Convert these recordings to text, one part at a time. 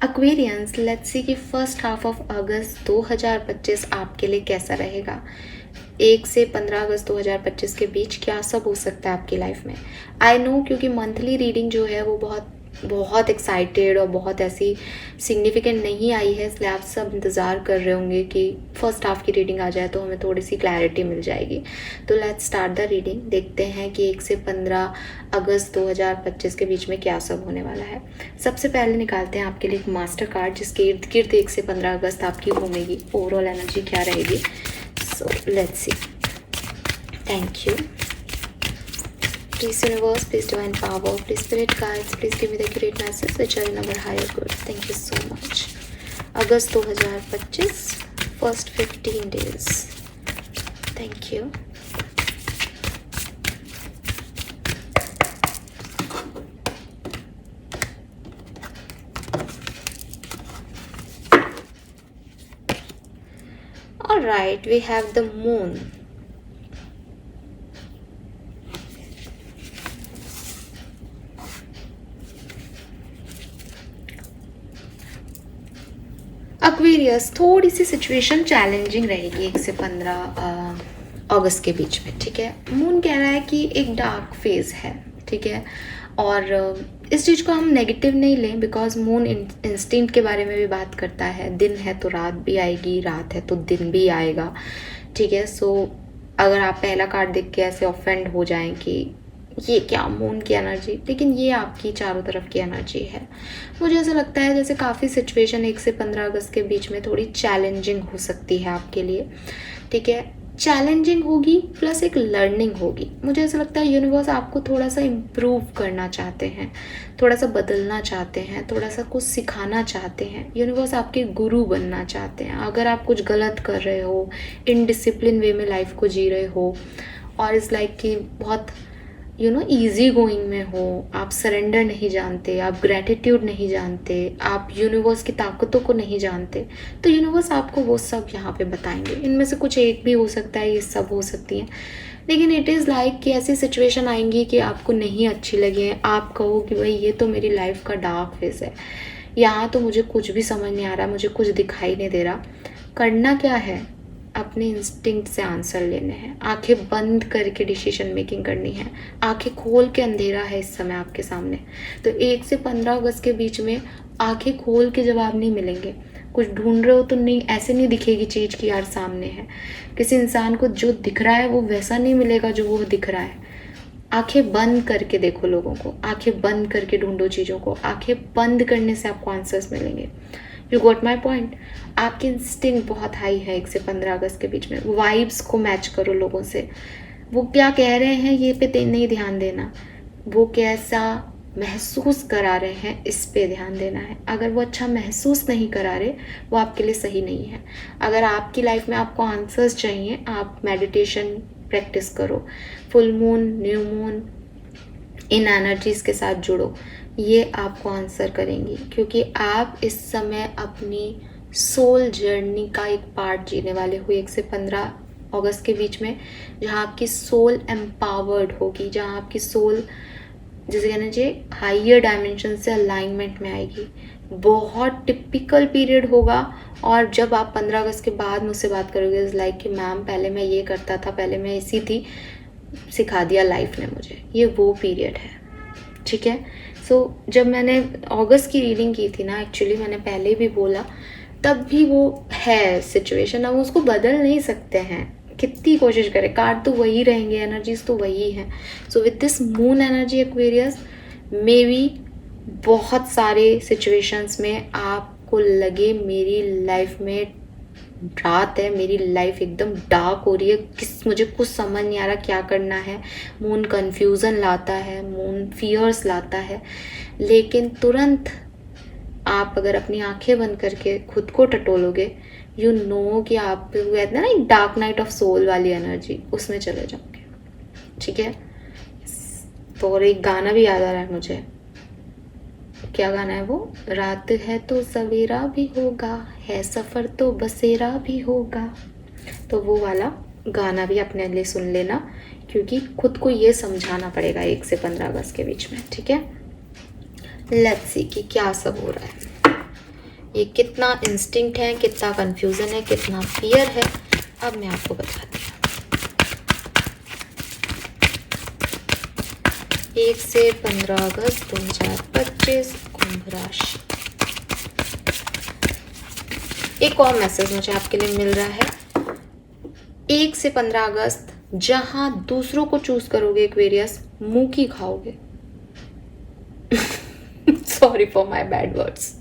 Aquarians, let's see कि first half of अगस्त 2025 आपके लिए कैसा रहेगा। 1 से 15 अगस्त 2025 के बीच क्या सब हो सकता है आपकी लाइफ में। आई नो, क्योंकि मंथली रीडिंग जो है वो बहुत बहुत एक्साइटेड और बहुत ऐसी सिग्निफिकेंट नहीं आई है, इसलिए आप सब इंतज़ार कर रहे होंगे कि फर्स्ट हाफ की रीडिंग आ जाए तो हमें थोड़ी सी क्लैरिटी मिल जाएगी। तो लेट्स स्टार्ट द रीडिंग। देखते हैं कि 1 से 15 अगस्त 2025 के बीच में क्या सब होने वाला है। सबसे पहले निकालते हैं आपके लिए एक मास्टर कार्ड जिसके इर्द गिर्द 1 से 15 अगस्त आपकी घूमेगी। ओवरऑल एनर्जी क्या रहेगी। So let's see. Thank you. Please universe, please divine power, please spirit guides, please give me the accurate message which are in our higher good. Thank you so much. August 2025, first 15 days. Thank you. Alright, we have the moon. Aquarius, थोड़ी सी situation challenging रहेगी 1 से 15 अगस्त के बीच में, ठीक है। Moon कह रहा है कि एक डार्क फेज है, ठीक है। और इस चीज़ को हम नेगेटिव नहीं लें, बिकॉज मून इंस्टिंक्ट के बारे में भी बात करता है। दिन है तो रात भी आएगी, रात है तो दिन भी आएगा, ठीक है। सो अगर आप पहला कार्ड देख के ऐसे ऑफेंड हो जाएं कि ये क्या मून की एनर्जी, लेकिन ये आपकी चारों तरफ की एनर्जी है। मुझे ऐसा लगता है जैसे काफ़ी सिचुएशन 1 से 15 अगस्त के बीच में थोड़ी चैलेंजिंग हो सकती है आपके लिए, ठीक है। चैलेंजिंग होगी प्लस एक लर्निंग होगी। मुझे ऐसा लगता है यूनिवर्स आपको थोड़ा सा इम्प्रूव करना चाहते हैं, थोड़ा सा बदलना चाहते हैं, थोड़ा सा कुछ सिखाना चाहते हैं। यूनिवर्स आपके गुरु बनना चाहते हैं। अगर आप कुछ गलत कर रहे हो, इनडिसिप्लिन वे में लाइफ को जी रहे हो और इस लाइक कि बहुत ईजी गोइंग में हो, आप सरेंडर नहीं जानते, आप ग्रैटिट्यूड नहीं जानते, आप यूनिवर्स की ताकतों को नहीं जानते, तो यूनिवर्स आपको वो सब यहाँ पे बताएंगे। इनमें से कुछ एक भी हो सकता है, ये सब हो सकती हैं, लेकिन इट इज़ लाइक कि ऐसी सिचुएशन आएंगी कि आपको नहीं अच्छी लगे, आप कहो कि भाई ये तो मेरी लाइफ का डार्क फेज है, यहाँ तो मुझे कुछ भी समझ नहीं आ रहा, मुझे कुछ दिखाई नहीं दे रहा। करना क्या है, अपने इंस्टिंक्ट से आंसर लेने हैं। आंखें बंद करके डिसीजन मेकिंग करनी है। आंखें खोल के अंधेरा है इस समय आपके सामने। तो 1 से 15 अगस्त के बीच में आंखें खोल के जवाब नहीं मिलेंगे। कुछ ढूंढ रहे हो तो नहीं, ऐसे नहीं दिखेगी चीज़ की यार सामने है। किसी इंसान को जो दिख रहा है वो वैसा नहीं मिलेगा जो वो दिख रहा है। आंखें बंद करके देखो लोगों को, आंखें बंद करके ढूंढो चीज़ों को। आंखें बंद करने से आपको आंसर्स मिलेंगे। You got my point. आपकी इंस्टिंक्ट बहुत हाई है 1 से 15 अगस्त के बीच में। वाइब्स को मैच करो लोगों से। वो क्या कह रहे हैं ये पे नहीं ध्यान देना, वो कैसा महसूस करा रहे हैं इस पे ध्यान देना है। अगर वो अच्छा महसूस नहीं करा रहे, वो आपके लिए सही नहीं है। अगर आपकी लाइफ में आपको आंसर्स चाहिए, आप मेडिटेशन प्रैक्टिस करो, फुल मून, न्यू मून, इन एनर्जीज़ के साथ जुड़ो, ये आपको आंसर करेंगी। क्योंकि आप इस समय अपनी सोल जर्नी का एक पार्ट जीने वाले हो 1 से 15 अगस्त के बीच में, जहाँ आपकी सोल एम्पावर्ड होगी, जहाँ आपकी सोल जैसे कहना चाहिए हाइयर डायमेंशन से अलाइनमेंट में आएगी। बहुत टिपिकल पीरियड होगा। और जब आप 15 अगस्त के बाद मुझसे बात करोगे इज़ लाइक कि मैम पहले मैं ये करता था, पहले मैं ऐसी थी, सिखा दिया लाइफ ने मुझे, ये वो पीरियड है, ठीक है। सो जब मैंने अगस्त की रीडिंग की थी ना, एक्चुअली मैंने पहले भी बोला, तब भी वो है सिचुएशन, हम उसको बदल नहीं सकते हैं, कितनी कोशिश करें, कार्ड तो वही रहेंगे, एनर्जीज तो वही हैं। So with this moon energy Aquarius, may be बहुत सारे सिचुएशंस में आपको लगे मेरी लाइफ में रात है, मेरी लाइफ एकदम डार्क हो रही है, मुझे कुछ समझ नहीं आ रहा क्या करना है। मून कन्फ्यूज़न लाता है, मून फियर्स लाता है, लेकिन तुरंत आप अगर अपनी आंखें बंद करके खुद को टटोलोगे, यू नो कि आप कहते हैं ना एक डार्क नाइट ऑफ सोल वाली एनर्जी, उसमें चले जाओगे, ठीक है। तो और एक गाना भी याद आ रहा है मुझे, क्या गाना है वो, रात है तो सवेरा भी होगा, है सफ़र तो बसेरा भी होगा। तो वो वाला गाना भी अपने लिए सुन लेना, क्योंकि खुद को ये समझाना पड़ेगा 1 से 15 अगस्त के बीच में, ठीक है। लेट्स सी कि क्या सब हो रहा है। ये कितना इंस्टिंक्ट है, कितना कंफ्यूजन है, कितना फियर है, अब मैं आपको बताती हूँ। 1 से 15 अगस्त 2025 कुंभ राशि। एक और मैसेज मुझे आपके लिए मिल रहा है। 1 से 15 अगस्त जहां दूसरों को चूज करोगे एक्वेरियस, मुंह की खाओगे। Sorry for my bad words.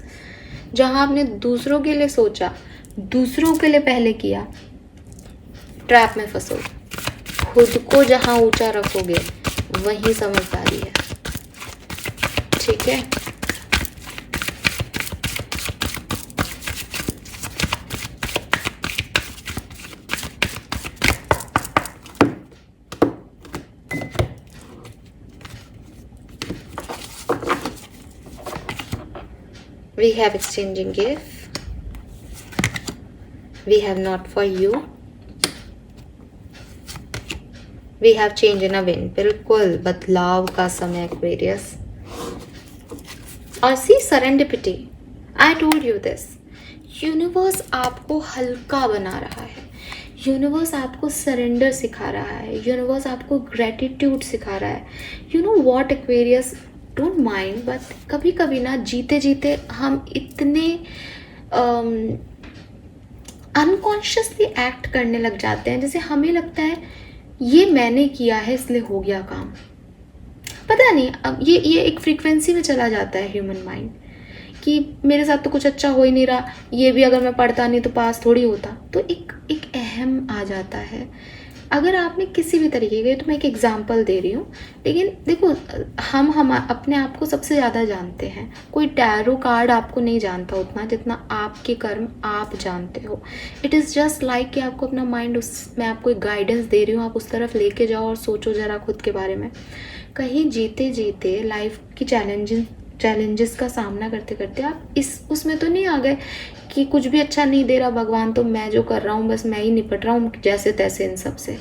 जहां आपने दूसरों के लिए सोचा, दूसरों के लिए पहले किया, ट्रैप में फंसोगे। खुद को जहां ऊंचा रखोगे वही समझदारी है, ठीक है। We have exchanging gift. We have not for you. We have change in a wind. बिल्कुल बदलाव का समय एक्वेरियस। और सी serendipity. I told you this. Universe आपको हल्का बना रहा है। यूनिवर्स आपको सरेंडर सिखा रहा है। यूनिवर्स आपको ग्रेटिट्यूड सिखा रहा है। You know what Aquarius, don't mind, but कभी कभी ना जीते जीते हम इतने अनकॉन्शियसली एक्ट करने लग जाते हैं, जैसे हमें लगता है ये मैंने किया है इसलिए हो गया काम। पता नहीं, अब ये एक फ्रीक्वेंसी में चला जाता है ह्यूमन माइंड कि मेरे साथ तो कुछ अच्छा हो ही नहीं रहा, ये भी अगर मैं पढ़ता नहीं तो पास थोड़ी होता। तो एक अहम आ जाता है। अगर आपने किसी भी तरीके के, तो मैं एक एग्जांपल दे रही हूँ, लेकिन देखो हम अपने आप को सबसे ज़्यादा जानते हैं। कोई टैरो कार्ड आपको नहीं जानता उतना जितना आपके कर्म आप जानते हो। इट इज़ जस्ट लाइक कि आपको अपना माइंड मैं आपको एक गाइडेंस दे रही हूँ, आप उस तरफ लेके जाओ और सोचो ज़रा खुद के बारे में। कहीं जीते जीते लाइफ की चैलेंजेस का सामना करते करते आप उसमें तो नहीं आ गए कि कुछ भी अच्छा नहीं दे रहा भगवान, तो मैं जो कर रहा हूँ बस मैं ही निपट रहा हूँ जैसे तैसे इन सब से।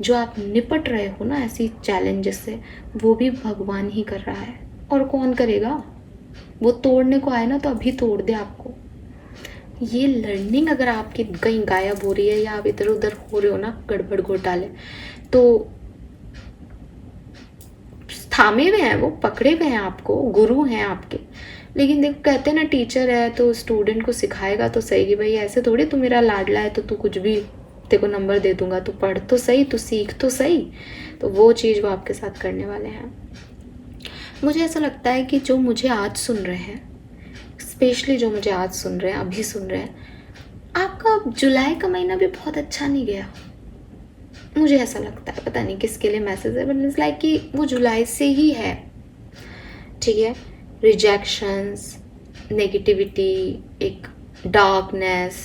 जो आप निपट रहे हो ना ऐसी चैलेंजेस से, वो भी भगवान ही कर रहा है, और कौन करेगा। वो तोड़ने को आए ना तो अभी तोड़ दे आपको। ये लर्निंग अगर आपकी कहीं गायब हो रही है या आप इधर उधर हो रहे हो ना गड़बड़ घोटाले, तो थामे हुए हैं, वो पकड़े हुए हैं, आपको गुरु हैं आपके। लेकिन देखो कहते हैं ना, टीचर है तो स्टूडेंट को सिखाएगा तो सही कि भाई ऐसे थोड़ी तू मेरा लाडला है तो तू कुछ भी तेरे को नंबर दे दूंगा, तू पढ़ तो सही, तू सीख तो सही। तो वो चीज़ वो आपके साथ करने वाले हैं। मुझे ऐसा लगता है कि जो मुझे आज सुन रहे हैं, स्पेशली जो मुझे आज सुन रहे हैं, अभी सुन रहे हैं, आपका जुलाई का महीना भी बहुत अच्छा नहीं गया। मुझे ऐसा लगता है, पता नहीं किसके लिए मैसेज है, बट इट्स लाइक कि वो जुलाई से ही है, ठीक है। रिजेक्शंस, नेगेटिविटी, एक डार्कनेस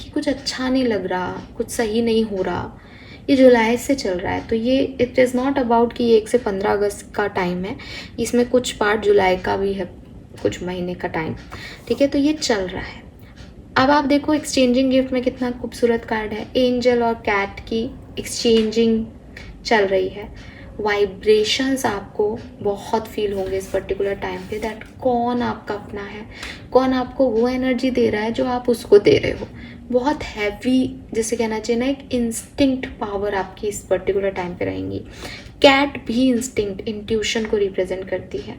कि कुछ अच्छा नहीं लग रहा, कुछ सही नहीं हो रहा, ये जुलाई से चल रहा है। तो ये इट इज़ नॉट अबाउट कि 1 से 15 अगस्त का टाइम है, इसमें कुछ पार्ट जुलाई का भी है, कुछ महीने का टाइम, ठीक है। तो ये चल रहा है। अब आप देखो एक्सचेंजिंग गिफ्ट में कितना खूबसूरत कार्ड है, एंजल और कैट की एक्सचेंजिंग चल रही है। वाइब्रेशंस आपको बहुत फील होंगे इस पर्टिकुलर टाइम पे, दैट कौन आपका अपना है, कौन आपको वो एनर्जी दे रहा है जो आप उसको दे रहे हो। बहुत हैवी, जिसे कहना चाहिए ना, एक इंस्टिंक्ट पावर आपकी इस पर्टिकुलर टाइम पे रहेंगी। कैट भी इंस्टिंक्ट, इंट्यूशन को रिप्रेजेंट करती है,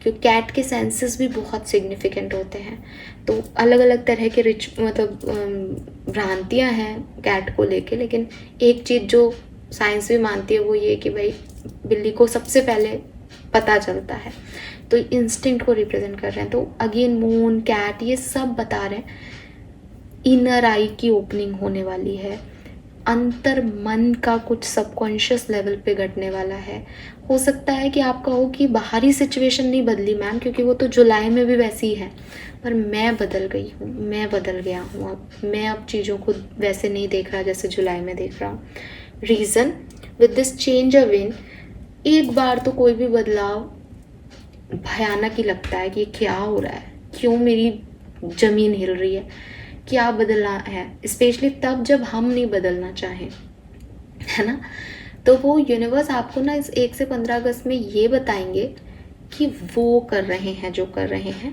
क्योंकि कैट के सेंसेस भी बहुत सिग्निफिकेंट होते हैं। तो अलग अलग तरह के भ्रांतियाँ हैं कैट को लेके, लेकिन एक चीज़ जो साइंस भी मानती है वो ये कि भाई बिल्ली को सबसे पहले पता चलता है। तो इंस्टिंक्ट को रिप्रेजेंट कर रहे हैं। तो अगेन मून, कैट, ये सब बता रहे हैं इनर आई की ओपनिंग होने वाली है, अंतर मन का कुछ सबकॉन्शियस लेवल पे घटने वाला है। हो सकता है कि आपका हो कि बाहरी सिचुएशन नहीं बदली मैम, क्योंकि वो तो जुलाई में भी वैसी ही है, पर मैं बदल गई हूँ, मैं बदल गया हूँ। मैं अब चीज़ों को वैसे नहीं देख रहा जैसे जुलाई में देख रहा हूँ। Reason with this change a win, एक बार तो कोई भी बदलाव भयानक ही लगता है कि क्या हो रहा है, क्यों मेरी ज़मीन हिल रही है, क्या बदलना है, स्पेशली तब जब हम नहीं बदलना चाहें, है ना। तो वो यूनिवर्स आपको ना इस 1 से 15 अगस्त में ये बताएंगे कि वो कर रहे हैं जो कर रहे हैं,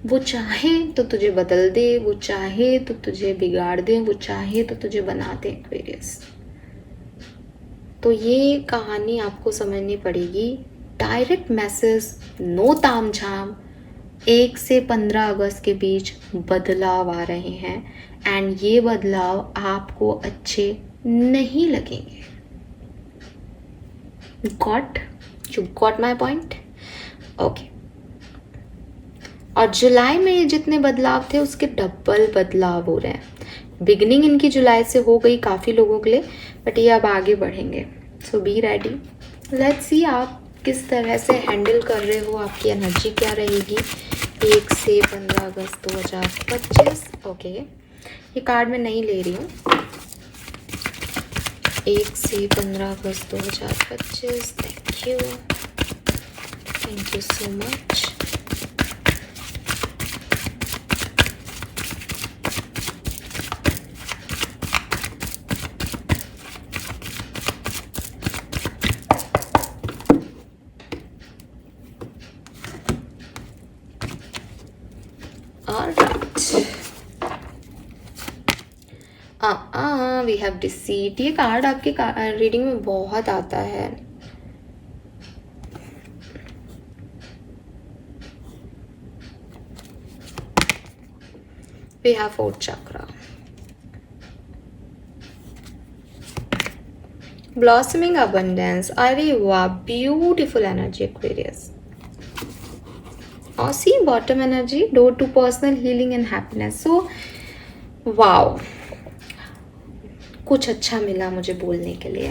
वो चाहे तो तुझे बदल दे, वो चाहे तो तुझे बिगाड़ दे, वो चाहे तो तुझे बना दे एक्वेरियस। तो ये कहानी आपको समझनी पड़ेगी। डायरेक्ट मैसेज, नो तामझाम। 1 से 15 अगस्त के बीच बदलाव आ रहे हैं एंड ये बदलाव आपको अच्छे नहीं लगेंगे। You got my point? Okay. और जुलाई में ये जितने बदलाव थे उसके डबल बदलाव हो रहे हैं। बिगनिंग इनकी जुलाई से हो गई काफ़ी लोगों के लिए, बट ये अब आगे बढ़ेंगे। सो बी रेडी, लेट्स सी आप किस तरह से हैंडल कर रहे हो, आपकी एनर्जी क्या रहेगी 1 से 15 अगस्त 2025। ओके, ये कार्ड मैं नहीं ले रही हूँ। 1 से 15 अगस्त 2025। Thank you so much. We have deceit. ये कार्ड आपके रीडिंग में बहुत आता है। We have 4th chakra, blossoming abundance. अरे वाह, ब्यूटीफुल एनर्जी एक्वेरियस। और sea bottom energy, door to personal healing and happiness. So wow, कुछ अच्छा मिला मुझे बोलने के लिए।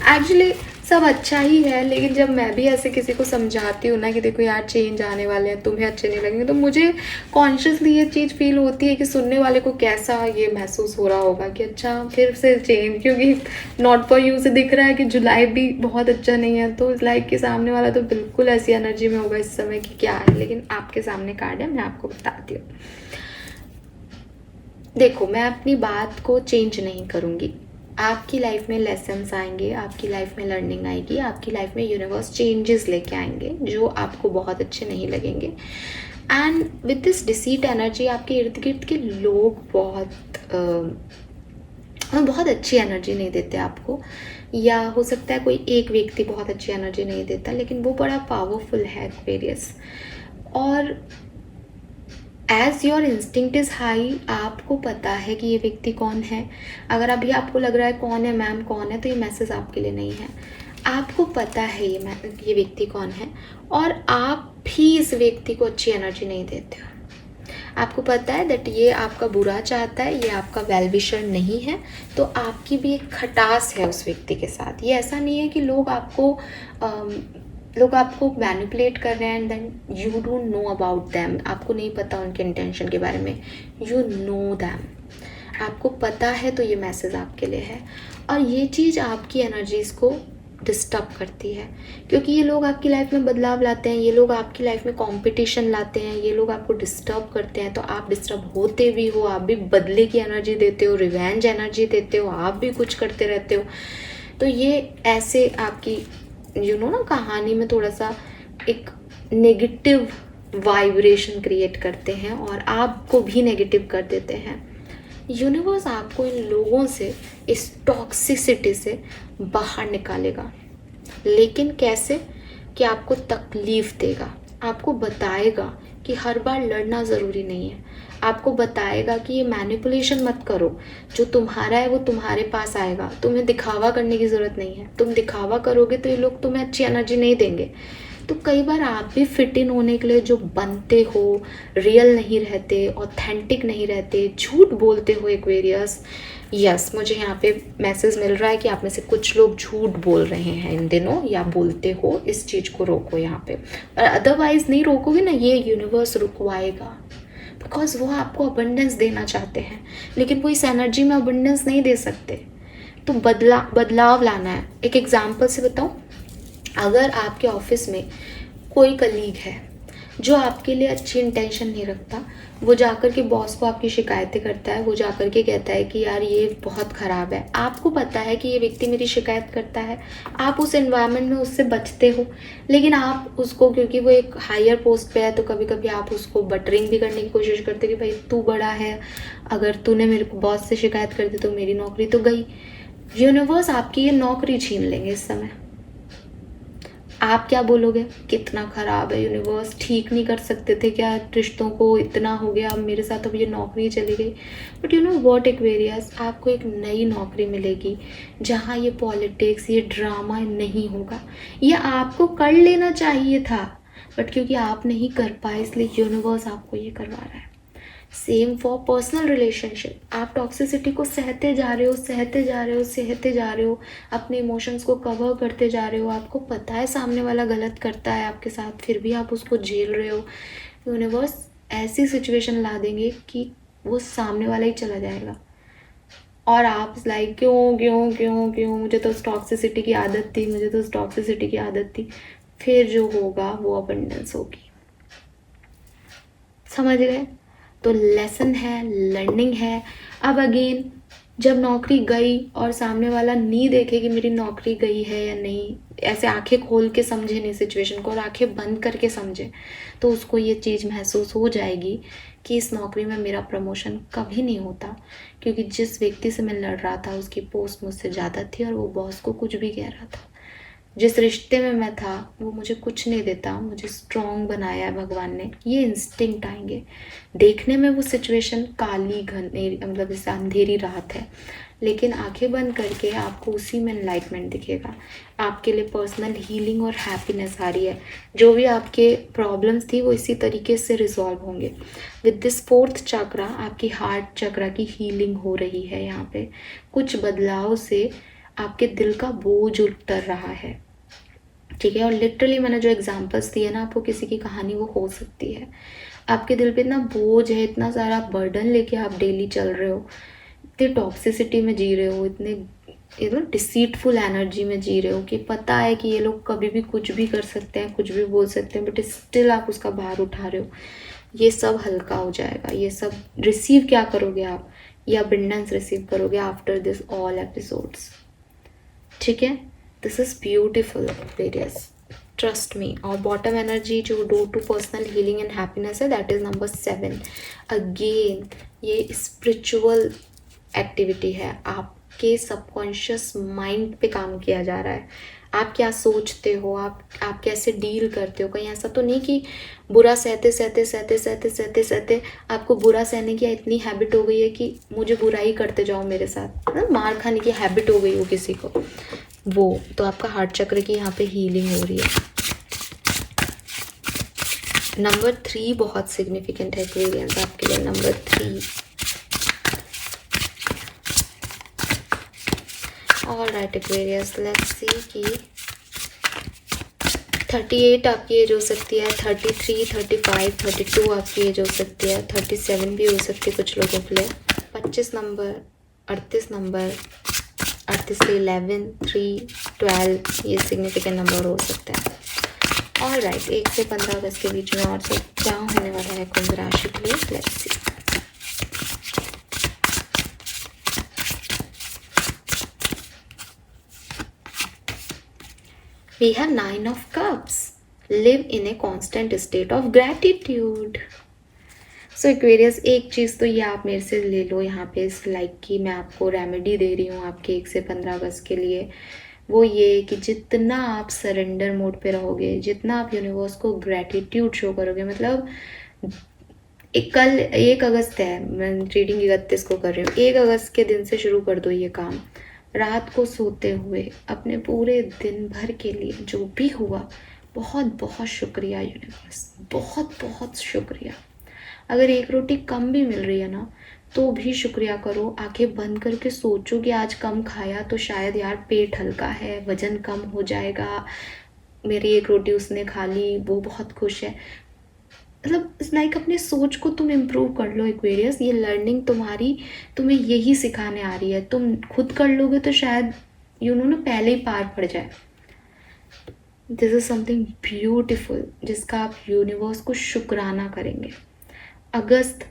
एक्चुअली सब अच्छा ही है, लेकिन जब मैं भी ऐसे किसी को समझाती हूँ ना कि देखो यार चेंज आने वाले हैं, तुम्हें अच्छे नहीं लगेंगे, तो मुझे कॉन्शियसली ये चीज़ फील होती है कि सुनने वाले को कैसा ये महसूस हो रहा होगा कि अच्छा फिर से चेंज, क्योंकि नॉट फॉर यू से दिख रहा है कि जुलाई भी बहुत अच्छा नहीं है, तो लाइक के सामने वाला तो बिल्कुल ऐसी एनर्जी में होगा इस समय कि क्या है। लेकिन आपके सामने कार्ड है, मैं आपको बताती हूँ। देखो, मैं अपनी बात को चेंज नहीं करूँगी। आपकी लाइफ में लेसन्स आएंगे, आपकी लाइफ में लर्निंग आएगी, आपकी लाइफ में यूनिवर्स चेंजेस लेके आएंगे जो आपको बहुत अच्छे नहीं लगेंगे। And with this deceit energy आपके इर्द गिर्द के लोग बहुत अच्छी एनर्जी नहीं देते आपको, या हो सकता है कोई एक व्यक्ति बहुत अच्छी एनर्जी नहीं देता, लेकिन वो बड़ा पावरफुल है एक्वेरियस। और as your instinct is high, आपको पता है कि ये व्यक्ति कौन है। अगर अभी आपको लग रहा है कौन है मैम, कौन है, तो ये मैसेज आपके लिए नहीं है। आपको पता है ये व्यक्ति कौन है, और आप भी इस व्यक्ति को अच्छी एनर्जी नहीं देते हो। आपको पता है दैट ये आपका बुरा चाहता है, ये आपका वेल विशर नहीं है, तो आपकी भी एक खटास है उस व्यक्ति के साथ। ये ऐसा नहीं है कि लोग आपको मैनिपुलेट कर रहे हैं and then you don't know about them. आपको नहीं पता उनके इंटेंशन के बारे में, यू नो दैम। आपको पता है, तो ये मैसेज आपके लिए है। और ये चीज़ आपकी एनर्जीज़ को डिस्टर्ब करती है, क्योंकि ये लोग आपकी लाइफ में बदलाव लाते हैं, ये लोग आपकी लाइफ में कंपटीशन लाते हैं, ये लोग आपको डिस्टर्ब करते हैं, तो आप डिस्टर्ब होते भी हो, आप भी बदले की एनर्जी देते हो, रिवेंज एनर्जी देते हो, आप भी कुछ करते रहते हो। तो ये ऐसे आपकी ना कहानी में थोड़ा सा एक नेगेटिव वाइब्रेशन क्रिएट करते हैं और आपको भी नेगेटिव कर देते हैं। यूनिवर्स आपको इन लोगों से, इस टॉक्सिसिटी से बाहर निकालेगा, लेकिन कैसे? कि आपको तकलीफ़ देगा, आपको बताएगा कि हर बार लड़ना ज़रूरी नहीं है, आपको बताएगा कि ये मैनिपुलेशन मत करो, जो तुम्हारा है वो तुम्हारे पास आएगा, तुम्हें दिखावा करने की ज़रूरत नहीं है। तुम दिखावा करोगे तो ये लोग तुम्हें अच्छी एनर्जी नहीं देंगे। तो कई बार आप भी फिट इन होने के लिए जो बनते हो, रियल नहीं रहते, ऑथेंटिक नहीं रहते, झूठ बोलते हो एक्वेरियस। यस, मुझे यहाँ पे मैसेज मिल रहा है कि आप में से कुछ लोग झूठ बोल रहे हैं इन दिनों, या बोलते हो। इस चीज़ को रोको यहाँ पे, और अदरवाइज़ नहीं रोकोगे ना, ये यूनिवर्स रुकवाएगा, बिकॉज वो आपको अबंडेंस देना चाहते हैं, लेकिन वो इस एनर्जी में अबंडेंस नहीं दे सकते। तो बदलाव लाना है। एक एग्जाम्पल से बताऊँ, अगर आपके ऑफिस में कोई कलीग है जो आपके लिए अच्छी इंटेंशन नहीं रखता, वो जाकर के बॉस को आपकी शिकायतें करता है, वो जाकर के कहता है कि यार ये बहुत ख़राब है। आपको पता है कि ये व्यक्ति मेरी शिकायत करता है, आप उस एनवायरनमेंट में उससे बचते हो, लेकिन आप उसको, क्योंकि वो एक हायर पोस्ट पे है, तो कभी कभी आप उसको बटरिंग भी करने की कोशिश करते हो कि भाई तू बड़ा है, अगर तूने मेरे को बॉस से शिकायत कर दी तो मेरी नौकरी तो गई। यूनिवर्स आपकी ये नौकरी छीन लेंगे इस समय। आप क्या बोलोगे, कितना ख़राब है यूनिवर्स, ठीक नहीं कर सकते थे क्या रिश्तों को, इतना हो गया अब मेरे साथ, अब ये नौकरी चली गई। But you know what Aquarius, आपको एक नई नौकरी मिलेगी जहाँ ये पॉलिटिक्स, ये ड्रामा नहीं होगा। ये आपको कर लेना चाहिए था, बट क्योंकि आप नहीं कर पाए इसलिए यूनिवर्स आपको ये करवा रहा है। सेम फॉर पर्सनल रिलेशनशिप, आप टॉक्सिसिटी को सहते जा रहे हो, सहते जा रहे हो, सहते जा रहे हो, अपने इमोशंस को कवर करते जा रहे हो, आपको पता है सामने वाला गलत करता है आपके साथ, फिर भी आप उसको झेल रहे हो। यूनिवर्स ऐसी सिचुएशन ला देंगे कि वो सामने वाला ही चला जाएगा और आप लाइक क्यों क्यों क्यों क्यों, मुझे तो उस टॉक्सिसिटी की आदत थी, मुझे तो उस टॉक्सिसिटी की आदत थी। फिर जो होगा वो अबंडेंस होगी। समझ गए? तो लेसन है, लर्निंग है। अब अगेन जब नौकरी गई और सामने वाला नहीं देखे कि मेरी नौकरी गई है या नहीं, ऐसे आंखें खोल के समझे नहीं सिचुएशन को और आंखें बंद करके समझे, तो उसको ये चीज़ महसूस हो जाएगी कि इस नौकरी में मेरा प्रमोशन कभी नहीं होता, क्योंकि जिस व्यक्ति से मैं लड़ रहा था उसकी पोस्ट मुझसे ज़्यादा थी और वो बॉस को कुछ भी कह रहा था। जिस रिश्ते में मैं था वो मुझे कुछ नहीं देता, मुझे स्ट्रॉन्ग बनाया है भगवान ने। ये इंस्टिंक्ट आएंगे। देखने में वो सिचुएशन काली घनेरी, मतलब जैसे अंधेरी रात है, लेकिन आंखें बंद करके आपको उसी में एनलाइटमेंट दिखेगा। आपके लिए पर्सनल हीलिंग और हैप्पीनेस आ रही है। जो भी आपके प्रॉब्लम्स थी वो इसी तरीके से रिजॉल्व होंगे। विद दिस फोर्थ चक्रा, आपकी हार्ट चक्रा की हीलिंग हो रही है। यहाँ पे कुछ बदलाव से आपके दिल का बोझ उतर रहा है, ठीक है। और लिटरली मैंने जो एग्जांपल्स दिए ना आपको, किसी की कहानी वो हो सकती है। आपके दिल पे इतना बोझ है, इतना सारा बर्डन लेके आप डेली चल रहे हो, इतनी टॉक्सिसिटी में जी रहे हो, इतने डिसीटफुल एनर्जी में जी रहे हो कि पता है कि ये लोग कभी भी कुछ भी कर सकते हैं, कुछ भी बोल सकते हैं, बट स्टिल आप उसका भार उठा रहे हो। ये सब हल्का हो जाएगा। ये सब रिसीव क्या करोगे आप, ये अबंडेंस रिसीव करोगे आफ्टर दिस ऑल एपिसोड्स, ठीक है। This is beautiful various, trust me. और बॉटम एनर्जी जो door to personal healing and happiness है, दैट इज नंबर 7। अगेन ये स्पिरिचुअल एक्टिविटी है, आपके सबकॉन्शियस माइंड पे काम किया जा रहा है। आप क्या सोचते हो, आप कैसे डील करते हो। कहीं ऐसा तो नहीं कि बुरा सहते सहते सहते सहते सहते सहते आपको बुरा सहने की इतनी हैबिट हो गई है कि मुझे बुराई करते जाओ मेरे साथ, ना मार खाने की हैबिट हो गई हो किसी को, वो तो आपका हार्ट चक्र की यहाँ पे हीलिंग हो रही है। नंबर 3 बहुत सिग्निफिकेंट है एक्वेरियंस आपके लिए। Number 3, alright Aquarius, let's see कि 38 आपकी एज हो सकती है, 33, 35, 32 आपकी एज हो सकती है, 37 भी हो सकती है कुछ लोगों के लिए। 25 नंबर, 38 नंबर, 38 से 11, 3, 12 ये सिग्निफिकेंट नंबर हो सकता है। ऑलराइट, 1 से 15 अगस्त के बीच में और सब क्या होने वाला है कुंभ राशि के लिए, let's C. We have 9 of Cups. Live in a constant state of gratitude. So Aquarius, एक चीज़ तो ये आप मेरे से ले लो यहाँ पे इस लाइक की मैं आपको रेमेडी दे रही हूँ आपके 1 से 15 अगस्त के लिए। वो ये कि जितना आप सरेंडर मोड पे रहोगे, जितना आप यूनिवर्स को ग्रैटिट्यूड शो करोगे, मतलब कल 1 अगस्त है, मैं रीडिंग 31 को कर रही हूँ, 1 अगस्त के दिन से शुरू कर दो ये काम। रात को सोते हुए अपने पूरे दिन भर के लिए जो भी हुआ, बहुत बहुत शुक्रिया यूनिवर्स, बहुत बहुत शुक्रिया। अगर 1 रोटी कम भी मिल रही है ना तो भी शुक्रिया करो। आंखें बंद करके सोचो कि आज कम खाया तो शायद यार पेट हल्का है, वजन कम हो जाएगा, मेरी 1 रोटी उसने खा ली, वो बहुत खुश है। मतलब लाइक अपने सोच को तुम इम्प्रूव कर लो एक्वेरियस। ये लर्निंग तुम्हें यही सिखाने आ रही है। तुम खुद कर लोगे तो शायद ना पहले ही पार पड़ जाए। दिस इज़ समथिंग ब्यूटिफुल जिसका आप यूनिवर्स को शुक्राना करेंगे। अगस्त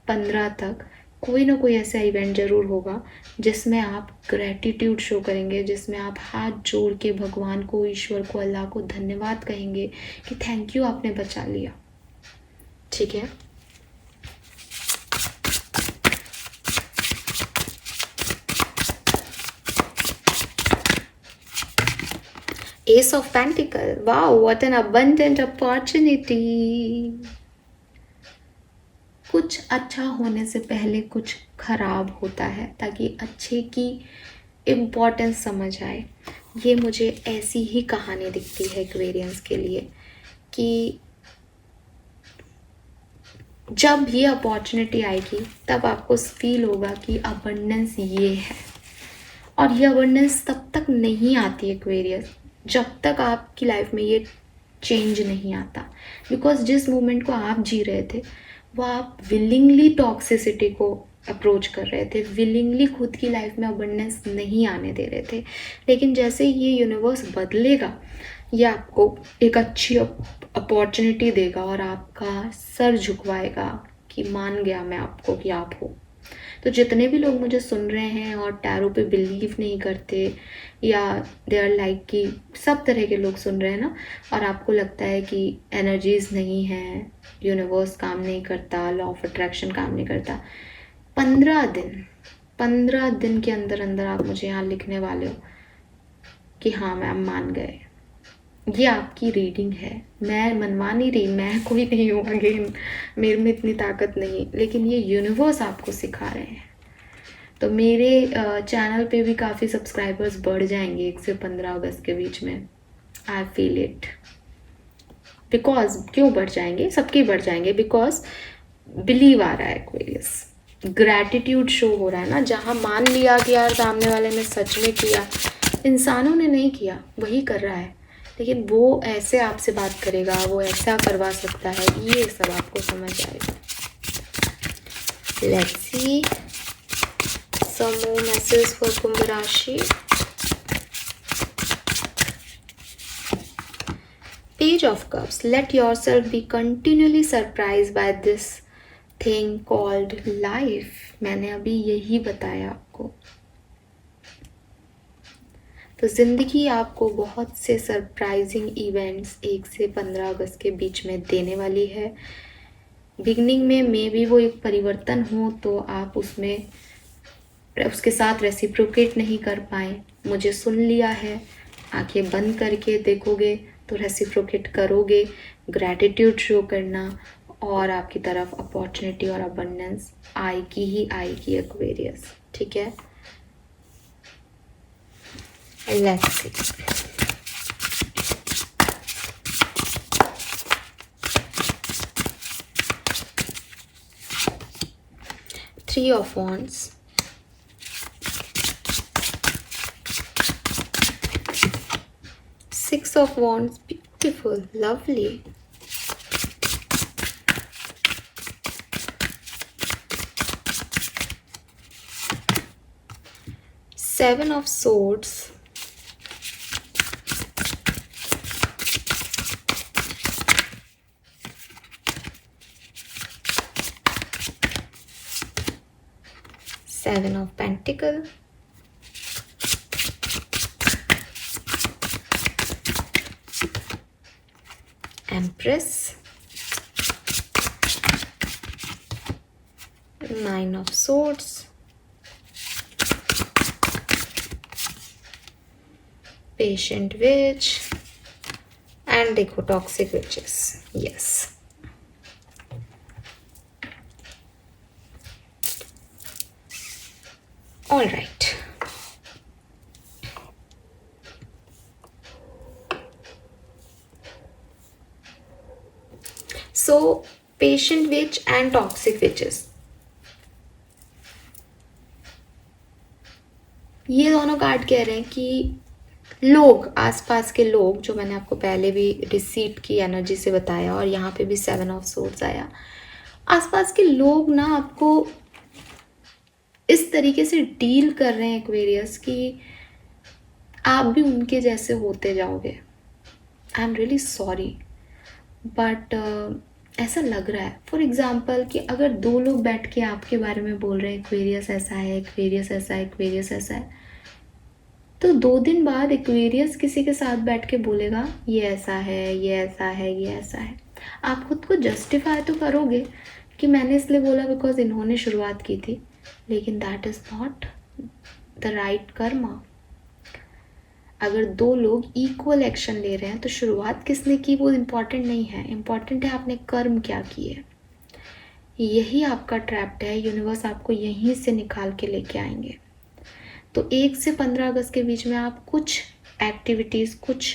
15 तक कोई ना कोई ऐसा इवेंट ज़रूर होगा जिसमें आप ग्रैटिट्यूड शो करेंगे, जिसमें आप हाथ जोड़ के भगवान को, ईश्वर को, अल्लाह को धन्यवाद कहेंगे कि थैंक यू, आपने बचा लिया। ठीक है। S of pentacle, wow, what an abundant opportunity. कुछ अच्छा होने से पहले कुछ खराब होता है ताकि अच्छे की इम्पोर्टेंस समझ आए। ये मुझे ऐसी ही कहानी दिखती है एक्वेरियंस के लिए कि जब ये अपॉर्चुनिटी आएगी तब आपको फील होगा कि अबंडेंस ये है। और ये अबंडेंस तब तक नहीं आती एक्वेरियस जब तक आपकी लाइफ में ये चेंज नहीं आता। बिकॉज जिस मोमेंट को आप जी रहे थे वो आप विलिंगली टॉक्सिसिटी को अप्रोच कर रहे थे, विलिंगली खुद की लाइफ में अबंडेंस नहीं आने दे रहे थे। लेकिन जैसे ये यूनिवर्स बदलेगा, ये आपको एक अच्छी अपॉर्चुनिटी देगा और आपका सर झुकवाएगा कि मान गया मैं आपको कि आप हो। तो जितने भी लोग मुझे सुन रहे हैं और टैरो पे बिलीव नहीं करते या दे आर लाइक कि सब तरह के लोग सुन रहे हैं ना, और आपको लगता है कि एनर्जीज नहीं है, यूनिवर्स काम नहीं करता, लॉ ऑफ अट्रैक्शन काम नहीं करता, 15 दिन के अंदर अंदर आप मुझे यहाँ लिखने वाले हो कि हाँ मैम मान गए। ये आपकी रीडिंग है, मैं मनवा नहीं रही, मैं कोई नहीं हूँ, अगेन मेरे में इतनी ताकत नहीं, लेकिन ये यूनिवर्स आपको सिखा रहे हैं। तो मेरे चैनल पे भी काफ़ी सब्सक्राइबर्स बढ़ जाएंगे 1 से 15 अगस्त के बीच में। I feel it. बिकॉज क्यों बढ़ जाएंगे, सबके बढ़ जाएंगे, बिकॉज बिलीव आ रहा है एक्वेरियस, ग्रैटिट्यूड शो हो रहा है ना। जहाँ मान लिया कि यार सामने वाले ने सच में किया, इंसानों ने नहीं किया, वही कर रहा है, लेकिन वो ऐसे आपसे बात करेगा, वो ऐसा करवा सकता है, ये सब आपको समझ आएगा। Let's see some more messages for Kumbh Rashi. Page of Cups. Let yourself be continually surprised by this thing called life. मैंने अभी यही बताया आपको। तो ज़िंदगी आपको बहुत से सरप्राइजिंग इवेंट्स 1 से 15 अगस्त के बीच में देने वाली है। बिगनिंग में मे भी वो एक परिवर्तन हो तो आप उसके साथ रेसिप्रोकेट नहीं कर पाए, मुझे सुन लिया है, आंखें बंद करके देखोगे तो रेसिप्रोकेट करोगे, ग्रैटिट्यूड शो करना, और आपकी तरफ अपॉर्चुनिटी और अबंडेंस आएगी ही आएगी एक्वेरियस। ठीक है, let's C. Three of Wands, Six of Wands, beautiful, lovely. Seven of Swords, Seven of Pentacles, Empress, Nine of Swords, Patient Witch, and देखो Toxic Witches. Yes. All right. So, Patient Witch and Toxic Witches, ये दोनों card कह रहे हैं कि लोग, आसपास के लोग, जो मैंने आपको पहले भी रिसीट की एनर्जी से बताया और यहाँ पे भी 7 ऑफ सोर्ड्स आया, आसपास के लोग ना आपको इस तरीके से डील कर रहे हैं एक्वेरियस कि आप भी उनके जैसे होते जाओगे। I am really sorry, but ऐसा लग रहा है फॉर एग्जाम्पल कि अगर दो लोग बैठ के आपके बारे में बोल रहे हैं एक्वेरियस ऐसा है, एक्वेरियस ऐसा है, एक्वेरियस ऐसा है, तो 2 दिन बाद एक्वेरियस किसी के साथ बैठ के बोलेगा ये ऐसा है, ये ऐसा है, ये ऐसा है। आप खुद को जस्टिफाई तो करोगे कि मैंने इसलिए बोला बिकॉज इन्होंने शुरुआत की थी, लेकिन that is not the right Karma. अगर 2 लोग इक्वल एक्शन ले रहे हैं तो शुरुआत किसने की वो इम्पॉर्टेंट नहीं है, इम्पॉर्टेंट है आपने कर्म क्या किए। यही आपका ट्रैप्ड है, यूनिवर्स आपको यहीं से निकाल के लेके आएंगे। तो 1 से 15 अगस्त के बीच में आप कुछ एक्टिविटीज़, कुछ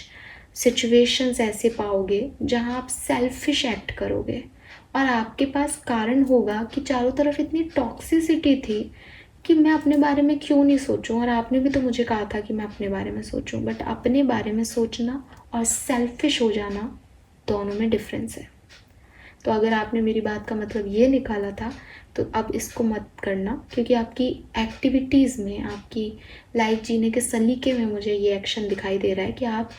सिचुएशंस ऐसे पाओगे जहां आप सेल्फिश एक्ट करोगे, और आपके पास कारण होगा कि चारों तरफ इतनी टॉक्सिसिटी थी कि मैं अपने बारे में क्यों नहीं सोचूं। और आपने भी तो मुझे कहा था कि मैं अपने बारे में सोचूं, बट अपने बारे में सोचना और सेल्फिश हो जाना दोनों में डिफरेंस है। तो अगर आपने मेरी बात का मतलब ये निकाला था तो अब इसको मत करना, क्योंकि आपकी एक्टिविटीज़ में, आपकी लाइफ जीने के सलीके में मुझे ये एक्शन दिखाई दे रहा है कि आप